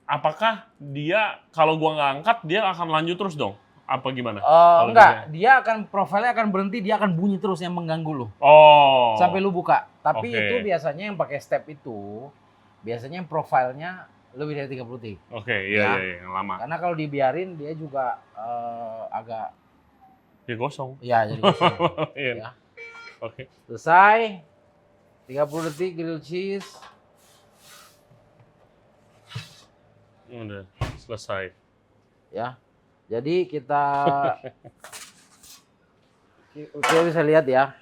S2: Apakah dia kalau gua nggak angkat dia akan lanjut terus dong? Apa gimana?
S1: Enggak, dia akan profilnya akan berhenti, dia akan bunyi terus yang mengganggu lu. Sampai lu buka. Tapi itu biasanya yang pakai step itu, biasanya yang profilnya lebih dari 30 detik.
S2: Iya, yang lama.
S1: Karena kalau dibiarin dia juga agak
S2: jadi gosong.
S1: Iya, jadi gosong. Ya. Selesai. 30 detik grilled cheese.
S2: Udah selesai.
S1: Ya. Jadi kita bisa lihat ya.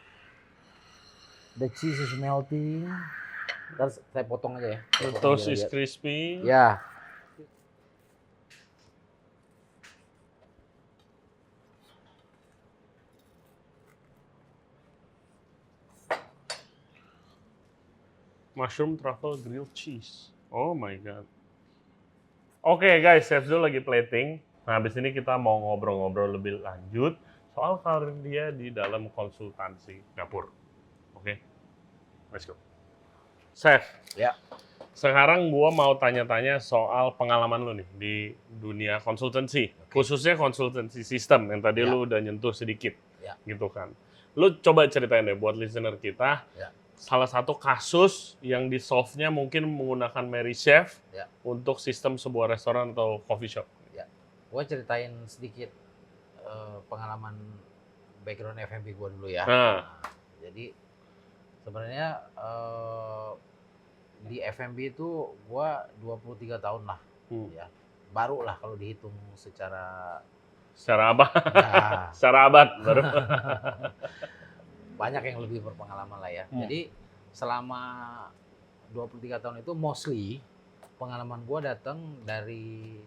S1: The cheese is melting. Terus saya potong aja ya.
S2: The toast is crispy.
S1: Ya.
S2: Mushroom truffle grilled cheese. Oh my god. Oke guys, Chef Zul lagi plating. Nah, habis ini kita mau ngobrol-ngobrol lebih lanjut soal karir dia di dalam konsultansi dapur. Oke, let's go. Chef,
S1: ya.
S2: Sekarang gua mau tanya-tanya soal pengalaman lu nih di dunia konsultansi, khususnya konsultansi sistem yang tadi lu udah nyentuh sedikit, gitu kan. Lu coba ceritain deh buat listener kita, salah satu kasus yang di-solve-nya mungkin menggunakan Mary Chef untuk sistem sebuah restoran atau coffee shop.
S1: Gue ceritain sedikit pengalaman background F&B gue dulu ya. Jadi sebenarnya di F&B itu gue 23 tahun lah, ya. Baru lah kalau dihitung secara
S2: apa? Secara abad baru.
S1: Banyak yang lebih berpengalaman lah ya. Jadi selama 23 tahun itu mostly pengalaman gue datang dari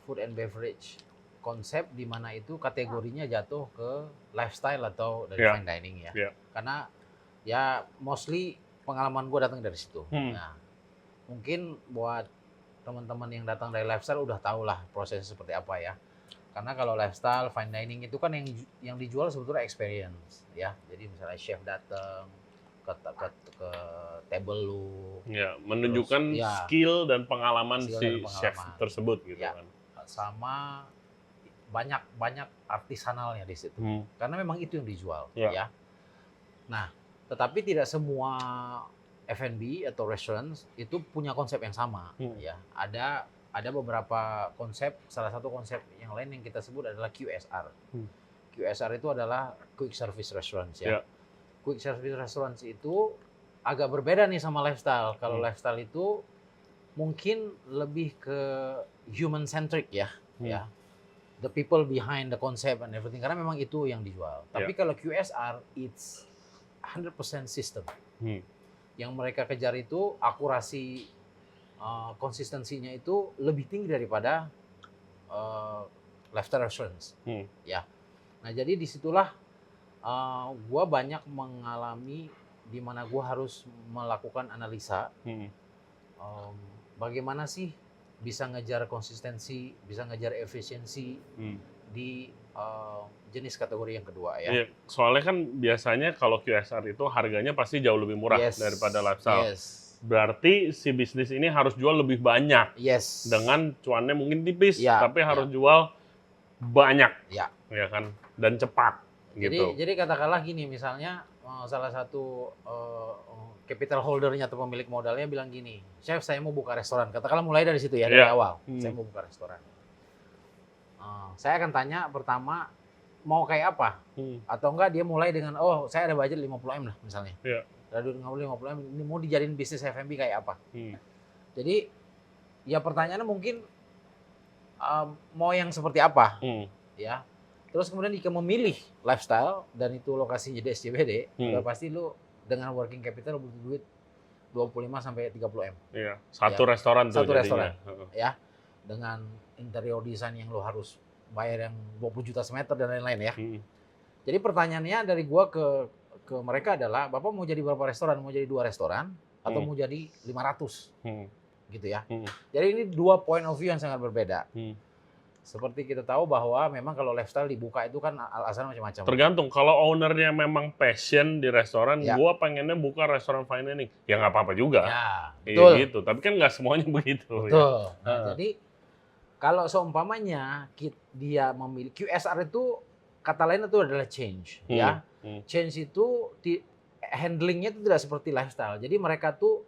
S1: food and beverage konsep di mana itu kategorinya jatuh ke lifestyle atau dari fine dining ya. Karena ya mostly pengalaman gue datang dari situ. Nah, mungkin buat teman-teman yang datang dari lifestyle udah tahu lah prosesnya seperti apa ya. Karena kalau lifestyle fine dining itu kan yang dijual sebetulnya experience ya. Jadi misalnya chef datang ke table lu. Ya,
S2: menunjukkan skill dan pengalaman si chef tersebut gitu kan.
S1: Sama banyak artisanalnya di situ. Karena memang itu yang dijual ya. Nah, tetapi tidak semua F&B atau restaurant itu punya konsep yang sama ya. Ada beberapa konsep, salah satu konsep yang lain yang kita sebut adalah QSR. QSR itu adalah quick service restaurants ya. Quick service restaurants itu agak berbeda nih sama lifestyle. Kalau lifestyle itu mungkin lebih ke human centric ya. The people behind the concept and everything, karena memang itu yang dijual. Tapi kalau QSR it's 100% system. Yang mereka kejar itu akurasi, konsistensinya itu lebih tinggi daripada lifestyle restaurants. Ya. Nah, jadi disitulah gue banyak mengalami di mana gue harus melakukan analisa. Bagaimana sih bisa ngejar konsistensi, bisa ngejar efisiensi di jenis kategori yang kedua ya.
S2: Soalnya kan biasanya kalau QSR itu harganya pasti jauh lebih murah daripada lifestyle. Berarti si bisnis ini harus jual lebih banyak. Dengan cuannya mungkin tipis, tapi harus jual banyak. Ya kan? Dan cepat.
S1: Jadi katakanlah gini, misalnya salah satu capital holdernya atau pemilik modalnya bilang gini, chef saya mau buka restoran. Katakanlah mulai dari situ ya, dari awal. Saya mau buka restoran. Saya akan tanya pertama, mau kayak apa? Atau enggak dia mulai dengan, oh saya ada budget 50M lah misalnya. Dari 50M, ini mau dijadiin bisnis F&B kayak apa? Jadi ya pertanyaannya mungkin mau yang seperti apa? Ya. Terus kemudian jika memilih lifestyle dan itu lokasinya di SCBD, udah pasti lu dengan working capital butuh duit 25-30M.
S2: Satu restoran tuh.
S1: Satu restoran. Ya. Dengan interior design yang lu harus bayar yang 20 juta semeter dan lain-lain ya. Jadi pertanyaannya dari gua ke mereka adalah, Bapak mau jadi berapa restoran? Mau jadi 2 restoran atau mau jadi 500? Gitu ya. Jadi ini 2 point of view yang sangat berbeda. Seperti kita tahu bahwa memang kalau lifestyle dibuka itu kan alasan macam-macam.
S2: Tergantung, kalau ownernya memang passion di restoran,
S1: Ya.
S2: gua pengennya buka restoran fine dining. Ya nggak apa-apa juga.
S1: Ya,
S2: Iya gitu, tapi kan nggak semuanya begitu.
S1: Betul. Ya. Nah, jadi kalau seumpamanya dia memilih QSR itu, kata lain itu adalah change, ya. Change itu handlingnya itu tidak seperti lifestyle. Jadi mereka tuh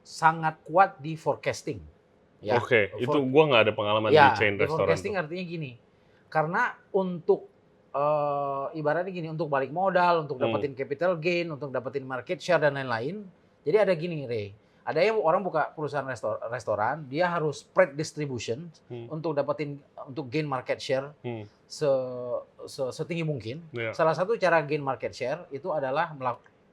S1: sangat kuat di forecasting. Ya.
S2: Oke, itu gue nggak ada pengalaman di chain restoran.
S1: Forecasting artinya gini, karena untuk ibaratnya gini, untuk balik modal, untuk dapetin capital gain, untuk dapetin market share dan lain-lain. Jadi ada gini, Ray. Ada yang orang buka perusahaan restoran, dia harus spread distribution untuk gain market share setinggi mungkin. Yeah. Salah satu cara gain market share itu adalah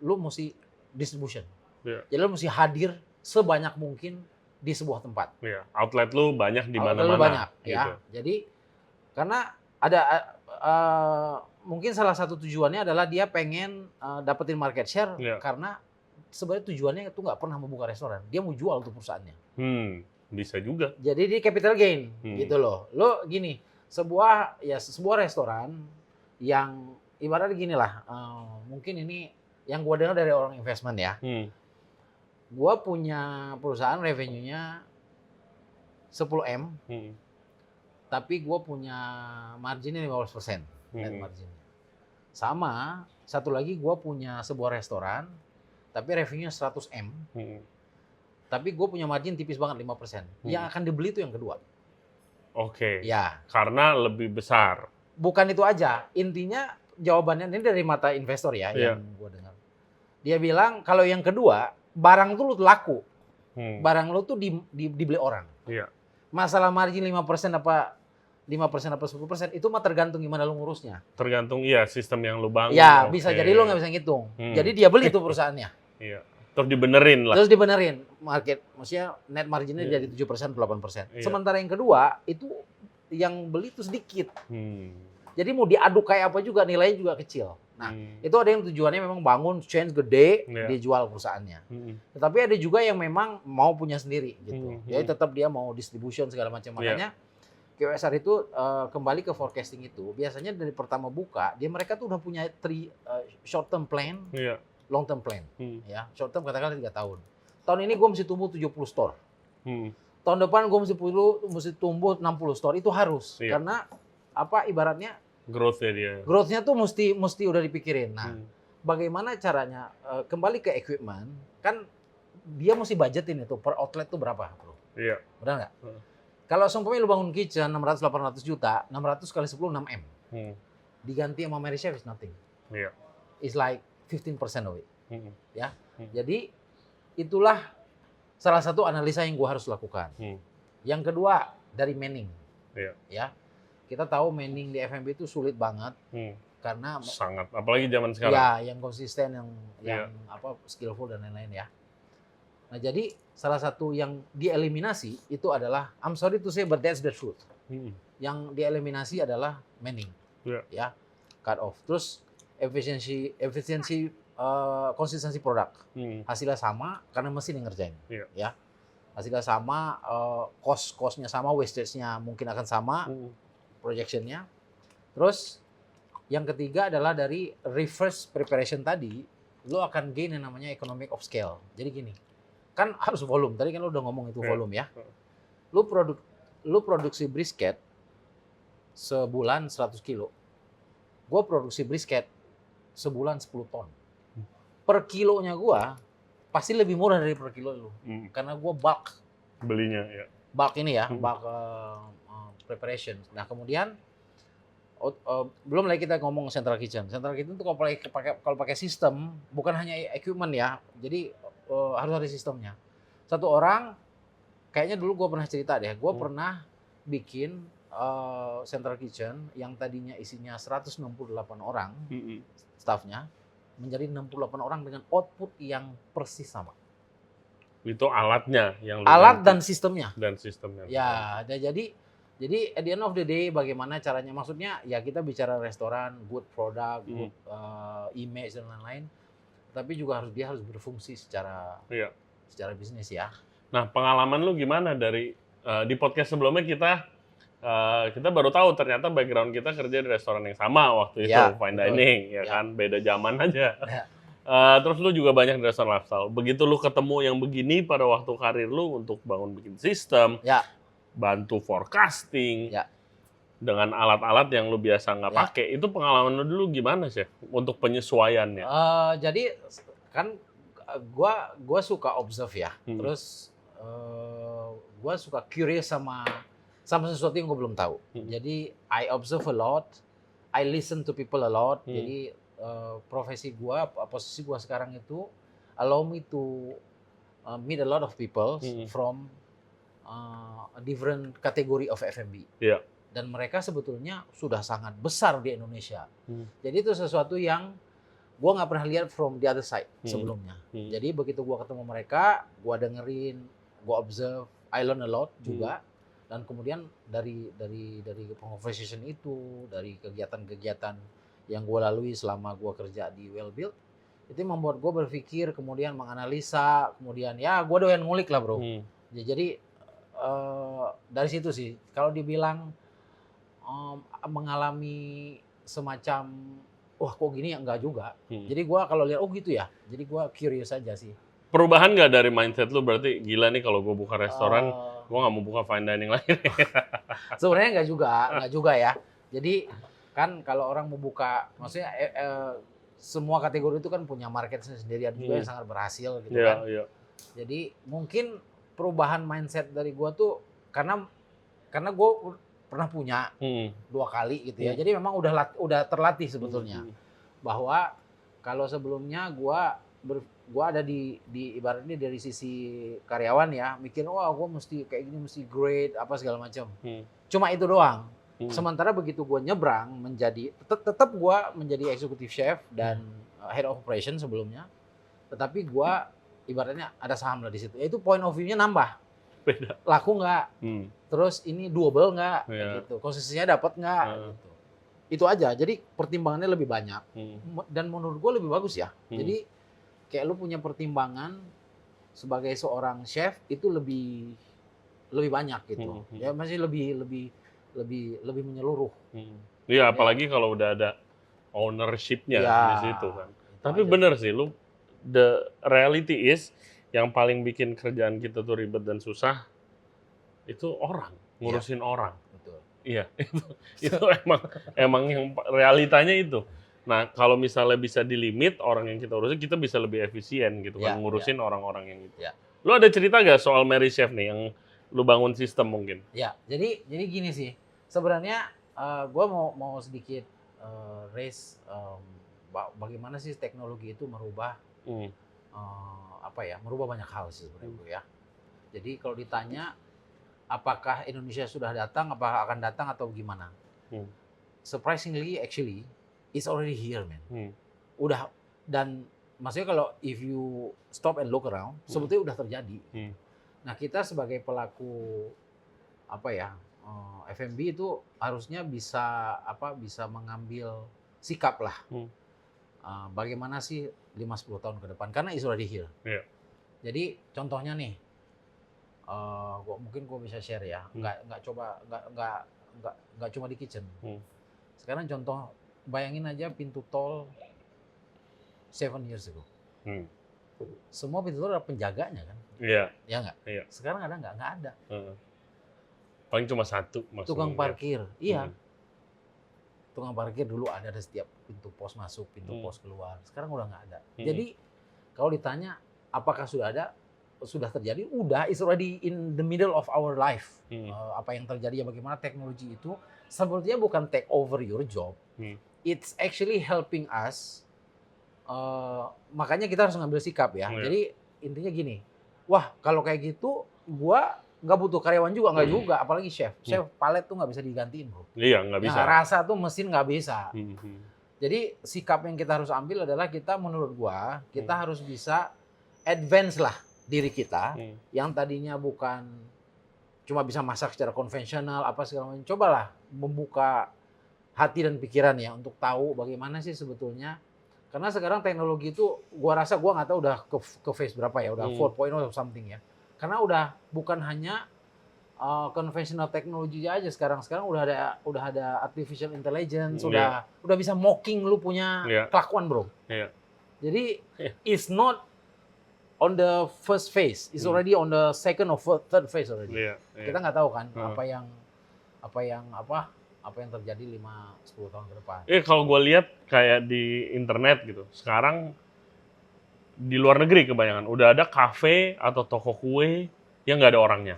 S1: lu mesti distribution. Yeah. Jadi lu msti hadir sebanyak mungkin di sebuah tempat.
S2: Yeah. Outlet lu banyak di mana-mana.
S1: Outlet lu banyak, gitu. Ya. Jadi karena ada mungkin salah satu tujuannya adalah dia pengen dapetin market share karena sebenarnya tujuannya itu nggak pernah membuka restoran, dia mau jual tuh perusahaannya.
S2: Bisa juga.
S1: Jadi dia capital gain, gitu loh. Lo gini, sebuah restoran yang ibaratnya gini lah, mungkin ini yang gua dengar dari orang investment ya. Gua punya perusahaan revenue-nya 10M, tapi gua punya marginnya 15%, net marginnya. Sama, satu lagi gua punya sebuah restoran, tapi revenue-nya 100M. Tapi gue punya margin tipis banget 5%. Yang akan dibeli itu yang kedua.
S2: Oke.
S1: Ya.
S2: Karena lebih besar.
S1: Bukan itu aja. Intinya jawabannya ini dari mata investor ya yang gue dengar. Dia bilang kalau yang kedua, barang tuh laku. Barang lu tuh dibeli orang.
S2: Iya.
S1: Masalah margin 5% apa 10% itu mah tergantung gimana lu ngurusnya.
S2: Tergantung sistem yang lu bangun.
S1: Ya, bisa jadi lu nggak bisa ngitung. Jadi dia beli tuh perusahaannya.
S2: Iya. Terus dibenerin lah.
S1: Terus dibenerin market, maksudnya net marginnya jadi 7% 8%. Sementara yang kedua itu yang beli itu sedikit. Jadi mau diaduk kayak apa juga nilainya juga kecil. Nah, itu ada yang tujuannya memang bangun chain gede, dijual perusahaannya. Tetapi ada juga yang memang mau punya sendiri gitu. Jadi tetap dia mau distribution segala macam. Makanya QSR itu kembali ke forecasting itu. Biasanya dari pertama buka, mereka tuh udah punya short term plan. Long term plan, ya short term katakanlah 3 tahun. Tahun ini gue mesti tumbuh 70 store. Tahun depan gue mesti tumbuh 60 store. Itu harus karena apa ibaratnya growth-nya tuh mesti udah dipikirin. Nah, bagaimana caranya kembali ke equipment kan dia mesti budgetin itu per outlet tuh berapa, bro? Iya. Benar nggak? Kalau seumpamanya lu bangun kitchen 600-800 juta, 600 kali 10 6M. Diganti sama Mary Chef is nothing. Iya. It's like 15% of it. Ya. Jadi itulah salah satu analisa yang gua harus lakukan. Yang kedua dari manning. Ya. Kita tahu manning di F&B itu sulit banget karena
S2: sangat apalagi zaman sekarang.
S1: Ya, yang konsisten yang skillful dan lain-lain ya. Nah, jadi salah satu yang dieliminasi itu adalah I'm sorry to say but that's the truth. Yang dieliminasi adalah manning. Ya. Cut off. Terus efisiensi konsistensi produk. Hasilnya sama karena mesin yang ngerjain. Ya. Hasilnya sama, cost-nya sama, wastage-nya mungkin akan sama, projection-nya. Terus yang ketiga adalah dari reverse preparation tadi, lo akan gain yang namanya economic of scale. Jadi gini, kan harus volume. Tadi kan lo udah ngomong itu volume ya. Lo produksi brisket sebulan 100 kilo. Gue produksi brisket sebulan 10 ton. Per kilonya gue pasti lebih murah dari per kilo lu. Karena gue bulk.
S2: Belinya ya.
S1: Bulk ini ya, bulk preparation. Nah kemudian belum lagi kita ngomong central kitchen. Central kitchen itu kalau pakai sistem bukan hanya equipment ya. Jadi harus ada sistemnya. Satu orang, kayaknya dulu gue pernah cerita deh. Gue pernah bikin central kitchen yang tadinya isinya 168 orang staffnya menjadi 68 orang dengan output yang persis sama.
S2: Itu alatnya yang
S1: alat dan sistemnya.
S2: Dan sistemnya.
S1: Ya, jadi Jadi at the end of the day bagaimana caranya, maksudnya ya kita bicara restoran, good product, good image dan lain-lain, tapi juga dia harus berfungsi secara bisnis ya.
S2: Nah, pengalaman lu gimana dari di podcast sebelumnya kita baru tahu ternyata background kita kerja di restoran yang sama waktu itu, fine dining, kan, beda zaman aja. Terus lu juga banyak di restoran lifestyle. Begitu lu ketemu yang begini pada waktu karir lu untuk bangun bikin sistem, bantu forecasting, dengan alat-alat yang lu biasa nggak pakai, itu pengalaman lu dulu gimana sih untuk penyesuaiannya?
S1: Jadi kan gua suka observe ya, terus gua suka curious sama sesuatu yang gue belum tahu. Jadi I observe a lot, I listen to people a lot. Jadi posisi gua sekarang itu allow me to meet a lot of people from a different category of F&B. Dan mereka sebetulnya sudah sangat besar di Indonesia. Jadi itu sesuatu yang gue nggak pernah lihat from the other side sebelumnya. Jadi begitu gue ketemu mereka, gue dengerin, gue observe, I learn a lot juga. Dan kemudian dari conversation itu, dari kegiatan-kegiatan yang gue lalui selama gue kerja di Wellbuild, itu membuat gue berpikir, kemudian menganalisa, kemudian ya gue doyan ngulik lah bro. Jadi dari situ sih, kalau dibilang mengalami semacam wah kok gini ya enggak juga. Jadi gue kalau lihat gitu ya, jadi gue curious aja sih.
S2: Perubahan nggak dari mindset lu berarti gila nih kalau gue buka restoran, gue nggak mau buka fine dining lagi.
S1: Sebenarnya nggak juga ya. Jadi kan kalau orang mau buka, maksudnya semua kategori itu kan punya market sendiri juga yang sangat berhasil gitu kan. Jadi mungkin perubahan mindset dari gue tuh karena gue pernah punya 2 kali gitu ya. Jadi memang udah terlatih sebetulnya bahwa kalau sebelumnya gue ada di ibaratnya dari sisi karyawan ya, mikir wah gue mesti kayak gini, mesti grade apa segala macam. Cuma itu doang. Sementara begitu gue nyebrang menjadi tetap gue menjadi executive chef dan head of operation sebelumnya, tetapi gue ibaratnya ada saham lah di situ. Itu point of view-nya nambah.
S2: Beda.
S1: Laku nggak? Terus ini doable nggak? Gitu. Konsesinya dapat nggak? Gitu. Itu aja. Jadi pertimbangannya lebih banyak. Dan menurut gue lebih bagus ya. Jadi kayak lu punya pertimbangan sebagai seorang chef itu lebih banyak gitu. Ya masih lebih menyeluruh.
S2: Iya, apalagi kalau udah ada ownership-nya di situ kan. Tapi bener sih, the reality is yang paling bikin kerjaan kita tuh ribet dan susah itu ngurusin orang.
S1: Betul.
S2: Iya, itu emang yang realitanya itu. Nah, kalau misalnya bisa dilimit orang yang kita urusin, kita bisa lebih efisien gitu kan ngurusin orang-orang yang itu. Lu ada cerita gak soal Mary Chef nih yang lu bangun sistem mungkin?
S1: Ya, jadi gini sih. Sebenarnya gue mau sedikit raise bagaimana sih teknologi itu merubah merubah banyak hal sih sebenarnya ya. Jadi kalau ditanya apakah Indonesia sudah datang, apakah akan datang atau gimana? Surprisingly, actually, it's already here, man. Udah, dan maksudnya kalau if you stop and look around, sebetulnya udah terjadi. Nah kita sebagai pelaku F&B itu harusnya bisa mengambil sikap lah. Bagaimana sih 5-10 tahun ke depan? Karena it's already here. Jadi contohnya nih, mungkin gue bisa share ya. Nggak cuma di kitchen. Sekarang contoh, bayangin aja pintu tol 7 years ago. Semua pintu tol ada penjaganya kan?
S2: Iya.
S1: Ya nggak? Iya. Sekarang ada nggak? Nggak ada.
S2: Paling cuma satu.
S1: Tukang parkir, iya. Tukang parkir dulu ada setiap pintu pos masuk, pintu pos keluar. Sekarang udah nggak ada. Jadi kalau ditanya apakah sudah ada, sudah terjadi, udah, it's already in the middle of our life. Apa yang terjadi, bagaimana teknologi itu sebetulnya bukan take over your job. It's actually helping us. Makanya kita harus ngambil sikap ya. Jadi intinya gini, wah kalau kayak gitu, gua nggak butuh karyawan juga, nggak juga, apalagi chef. Chef palet tuh nggak bisa digantiin bro.
S2: Iya nggak bisa.
S1: Nah, rasa tuh mesin nggak bisa. Jadi sikap yang kita harus ambil adalah kita menurut gua kita harus bisa advance lah diri kita yang tadinya bukan cuma bisa masak secara konvensional apa segala macam. Cobalah membuka hati dan pikiran ya untuk tahu bagaimana sih sebetulnya. Karena sekarang teknologi itu gua rasa gua nggak tahu udah ke phase berapa ya, udah 4.0 atau something ya. Karena udah bukan hanya conventional teknologi aja sekarang udah ada artificial intelligence, udah bisa mocking lu punya kelakuan, bro. Jadi it's not on the first phase, it's already on the second or third phase already. Kita nggak tahu kan apa yang terjadi 5-10 tahun ke depan.
S2: Kalau gue lihat kayak di internet gitu, sekarang di luar negeri kebanyakan udah ada kafe atau toko kue yang nggak ada orangnya,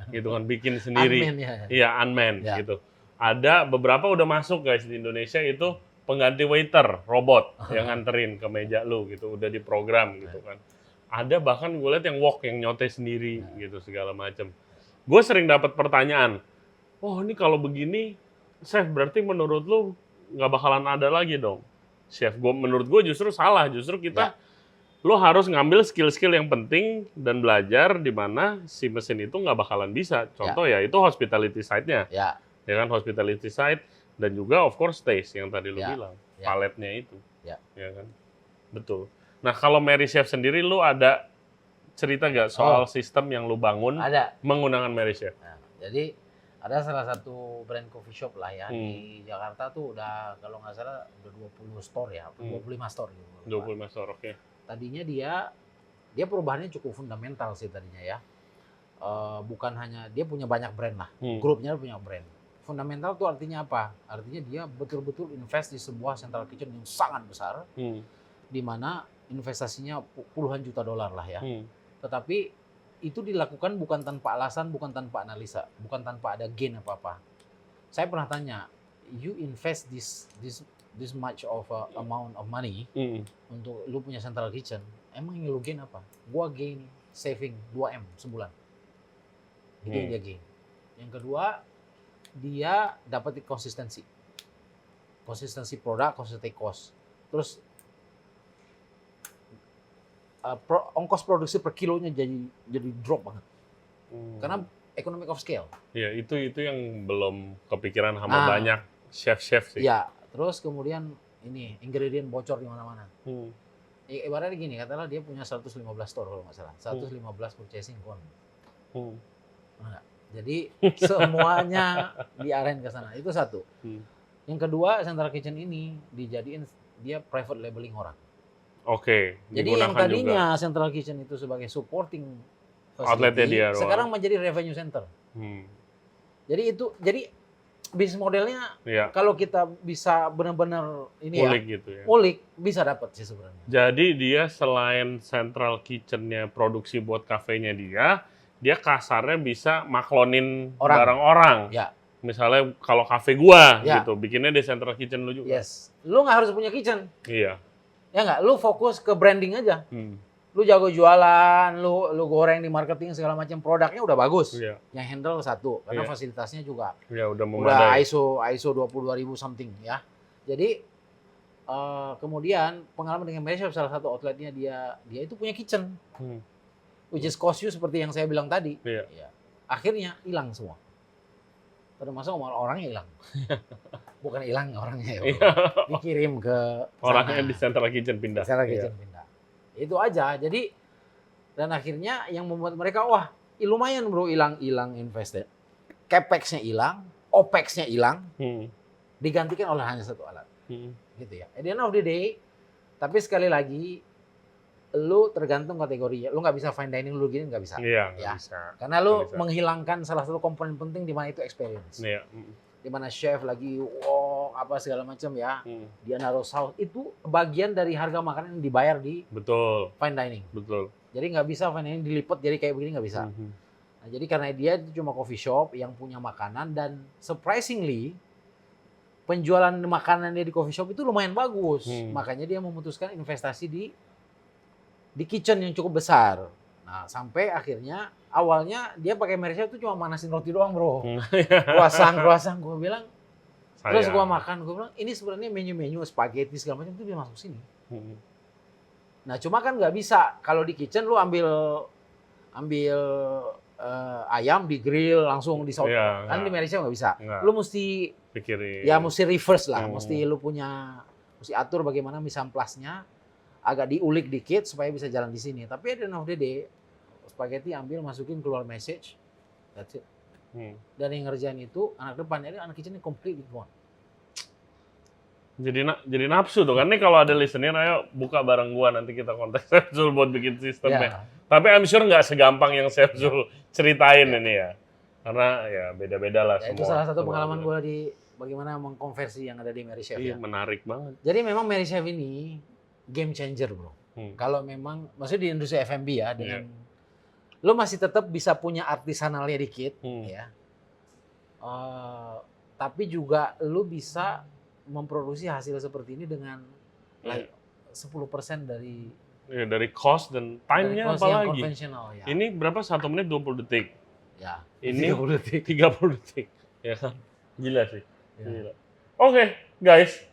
S2: gitu kan, bikin sendiri. Unmanned gitu. Ada beberapa udah masuk guys di Indonesia itu pengganti waiter, robot yang nganterin ke meja lu gitu, udah diprogram gitu kan. Ada bahkan gue lihat yang wok yang nyote sendiri gitu segala macam. Gue sering dapat pertanyaan, ini kalau begini, chef berarti menurut lu nggak bakalan ada lagi dong, chef? Menurut gue justru salah, justru kita lo harus ngambil skill-skill yang penting dan belajar di mana si mesin itu nggak bakalan bisa. Contoh ya itu hospitality side-nya, ya kan, hospitality side, dan juga of course taste yang tadi lo bilang, paletnya itu, ya kan, betul. Nah kalau Merry Chef sendiri, lo ada cerita nggak soal sistem yang lo bangun menggunakan Merry Chef?
S1: Nah, jadi ada salah satu brand coffee shop lah ya di Jakarta tuh udah kalau nggak salah udah 20 store ya, 25 store gitu.
S2: 25 store, oke.
S1: Tadinya dia perubahannya cukup fundamental sih tadinya ya. Bukan hanya dia punya banyak brand lah, grupnya punya brand. Fundamental tuh artinya apa? Artinya dia betul-betul invest di sebuah central kitchen yang sangat besar, di mana investasinya puluhan juta dolar lah ya. Tetapi itu dilakukan bukan tanpa alasan, bukan tanpa analisa, bukan tanpa ada gain apa-apa. Saya pernah tanya, you invest this much of amount of money untuk lu punya central kitchen, emang yang lu gain apa? Gua gain saving 2M sebulan. Itu yang dia gain. Yang kedua, dia dapat konsistensi. Konsistensi produk, konsistensi cost. Terus ongkos produksi per kilonya jadi drop banget. Karena economic of scale.
S2: Ya, itu yang belum kepikiran sama banyak chef-chef sih.
S1: Ya, terus kemudian ini ingredient bocor di mana-mana. Ibaratnya gini, katakanlah dia punya 115 store kalau nggak salah, 115 purchasing count. Nah, jadi semuanya diarahin ke sana. Itu satu. Yang kedua, central kitchen ini dijadiin dia private labeling orang.
S2: Oke.
S1: Jadi yang tadinya juga central kitchen itu sebagai supporting facility, sekarang menjadi revenue center. Jadi bisnis modelnya kalau kita bisa benar-benar ini
S2: ulik gitu ya.
S1: Ulik bisa dapat sih sebenarnya.
S2: Jadi dia selain central kitchen-nya produksi buat kafenya dia kasarnya bisa maklonin barang orang. Ya. Misalnya kalau kafe gua gitu, bikinnya di central kitchen lu juga.
S1: Yes. Lu nggak harus punya kitchen.
S2: Iya.
S1: Ya nggak, lu fokus ke branding aja. Lu jago jualan, lu goreng di marketing segala macam, produknya udah bagus. Yang handle satu, karena fasilitasnya juga
S2: udah memadai.
S1: Udah ISO 22000 something ya. Jadi kemudian pengalaman dengan Merry Chef, salah satu outletnya dia itu punya kitchen, which is cost you seperti yang saya bilang tadi. Ya. Akhirnya hilang semua. Termasuk orangnya hilang. Bukan hilang orangnya ya. Dikirim ke
S2: orangnya di central kitchen pindah.
S1: Central kitchen pindah. Itu aja. Jadi dan akhirnya yang membuat mereka lumayan bro, hilang invested. Capex-nya hilang, Opex-nya hilang. Digantikan oleh hanya satu alat. Gitu ya. At the end of the day, tapi sekali lagi lu tergantung kategorinya. Lu nggak bisa fine dining lu gini, nggak bisa.
S2: Iya, nggak bisa.
S1: Karena lu menghilangkan salah satu komponen penting di mana itu experience.
S2: Iya.
S1: Di mana chef lagi apa segala macam ya. Dia naruh saus, itu bagian dari harga makanan yang dibayar di fine dining.
S2: Betul.
S1: Jadi nggak bisa fine dining dilipat jadi kayak begini, nggak bisa. Nah, jadi karena dia itu cuma coffee shop yang punya makanan, dan surprisingly penjualan makanan dia di coffee shop itu lumayan bagus. Makanya dia memutuskan investasi di kitchen yang cukup besar. Nah, sampai akhirnya awalnya dia pakai Merry Chef itu cuma manasin roti doang, bro. Croissant, gue bilang. Terus gue makan, gue bilang, ini sebenarnya menu-menu spaghetti segala macam itu bisa masuk sini. Nah, cuma kan nggak bisa kalau di kitchen lu ambil ayam di grill langsung di saus. Kan di Mary Chef nggak bisa. Lu mesti pikirin. Ya mesti reverse lah. Mesti atur bagaimana mise en place-nya, agak diulik dikit supaya bisa jalan di sini. Tapi at the end of the day, spaghetti ambil masukin keluar message, that's it. Dan yang ngerjain itu anak depan, ini anak kitchen ini completely gone.
S2: Jadi nafsu tuh kan, nih kalau ada listener, ayo buka bareng gua, nanti kita kontak Chef Zul buat bikin sistemnya. Tapi I'm sure nggak segampang yang Chef Zul ceritain ini ya. Karena ya beda-beda lah semua.
S1: Itu salah satu pengalaman gua di bagaimana mengkonversi yang ada di Mary Chef.
S2: Iya, menarik banget.
S1: Jadi memang Mary Chef ini game changer, bro. Kalau memang, maksudnya di industri F&B ya, dengan lo masih tetap bisa punya artisanalnya dikit, ya. Tapi juga lo bisa memproduksi hasil seperti ini dengan 10% dari
S2: cost dan time-nya apalagi.
S1: Konvensional, ya.
S2: Ini berapa? 1 menit 20 detik.
S1: Ya.
S2: Ini 30 detik. Ya kan? Gila sih. Ya. Gila. Oke, guys.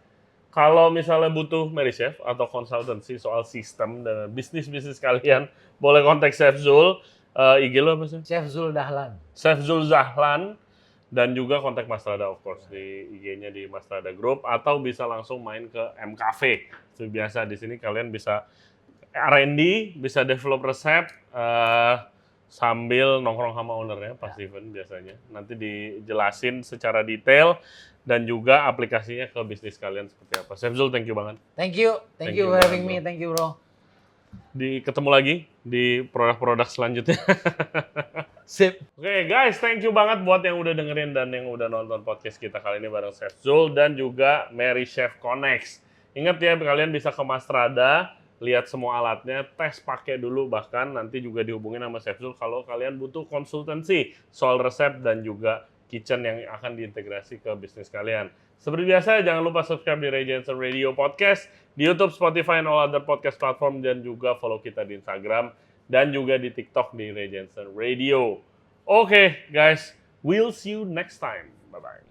S2: Kalau misalnya butuh Mary Chef atau konsultansi soal sistem dan bisnis kalian, boleh kontak Chef Zul. IG lo apa sih?
S1: Chef Zul Dahlan.
S2: Chef Zul Dahlan. Dan juga kontak Mas Rada, of course, di IG-nya di Mas Rada Group, atau bisa langsung main ke MCafe. Seperti biasa di sini kalian bisa R&D, bisa develop resep, sambil nongkrong sama ownernya, Pak Steven biasanya. Nanti dijelasin secara detail, dan juga aplikasinya ke bisnis kalian seperti apa. Chef Zul, thank you banget.
S1: Thank you for having me, thank you bro.
S2: Ketemu lagi di produk-produk selanjutnya.
S1: Sip.
S2: Oke, guys, thank you banget buat yang udah dengerin dan yang udah nonton podcast kita kali ini bareng Chef Zul dan juga Mary Chef Connects. Ingat ya, kalian bisa ke Mas Rada, lihat semua alatnya, tes pakai dulu, bahkan nanti juga dihubungin sama Chef Zul kalau kalian butuh konsultansi soal resep dan juga kitchen yang akan diintegrasi ke bisnis kalian. Seperti biasa, jangan lupa subscribe di Ray Jensen Radio Podcast, di YouTube, Spotify, and all other podcast platform, dan juga follow kita di Instagram, dan juga di TikTok di Ray Jensen Radio. Oke, guys, we'll see you next time. Bye-bye.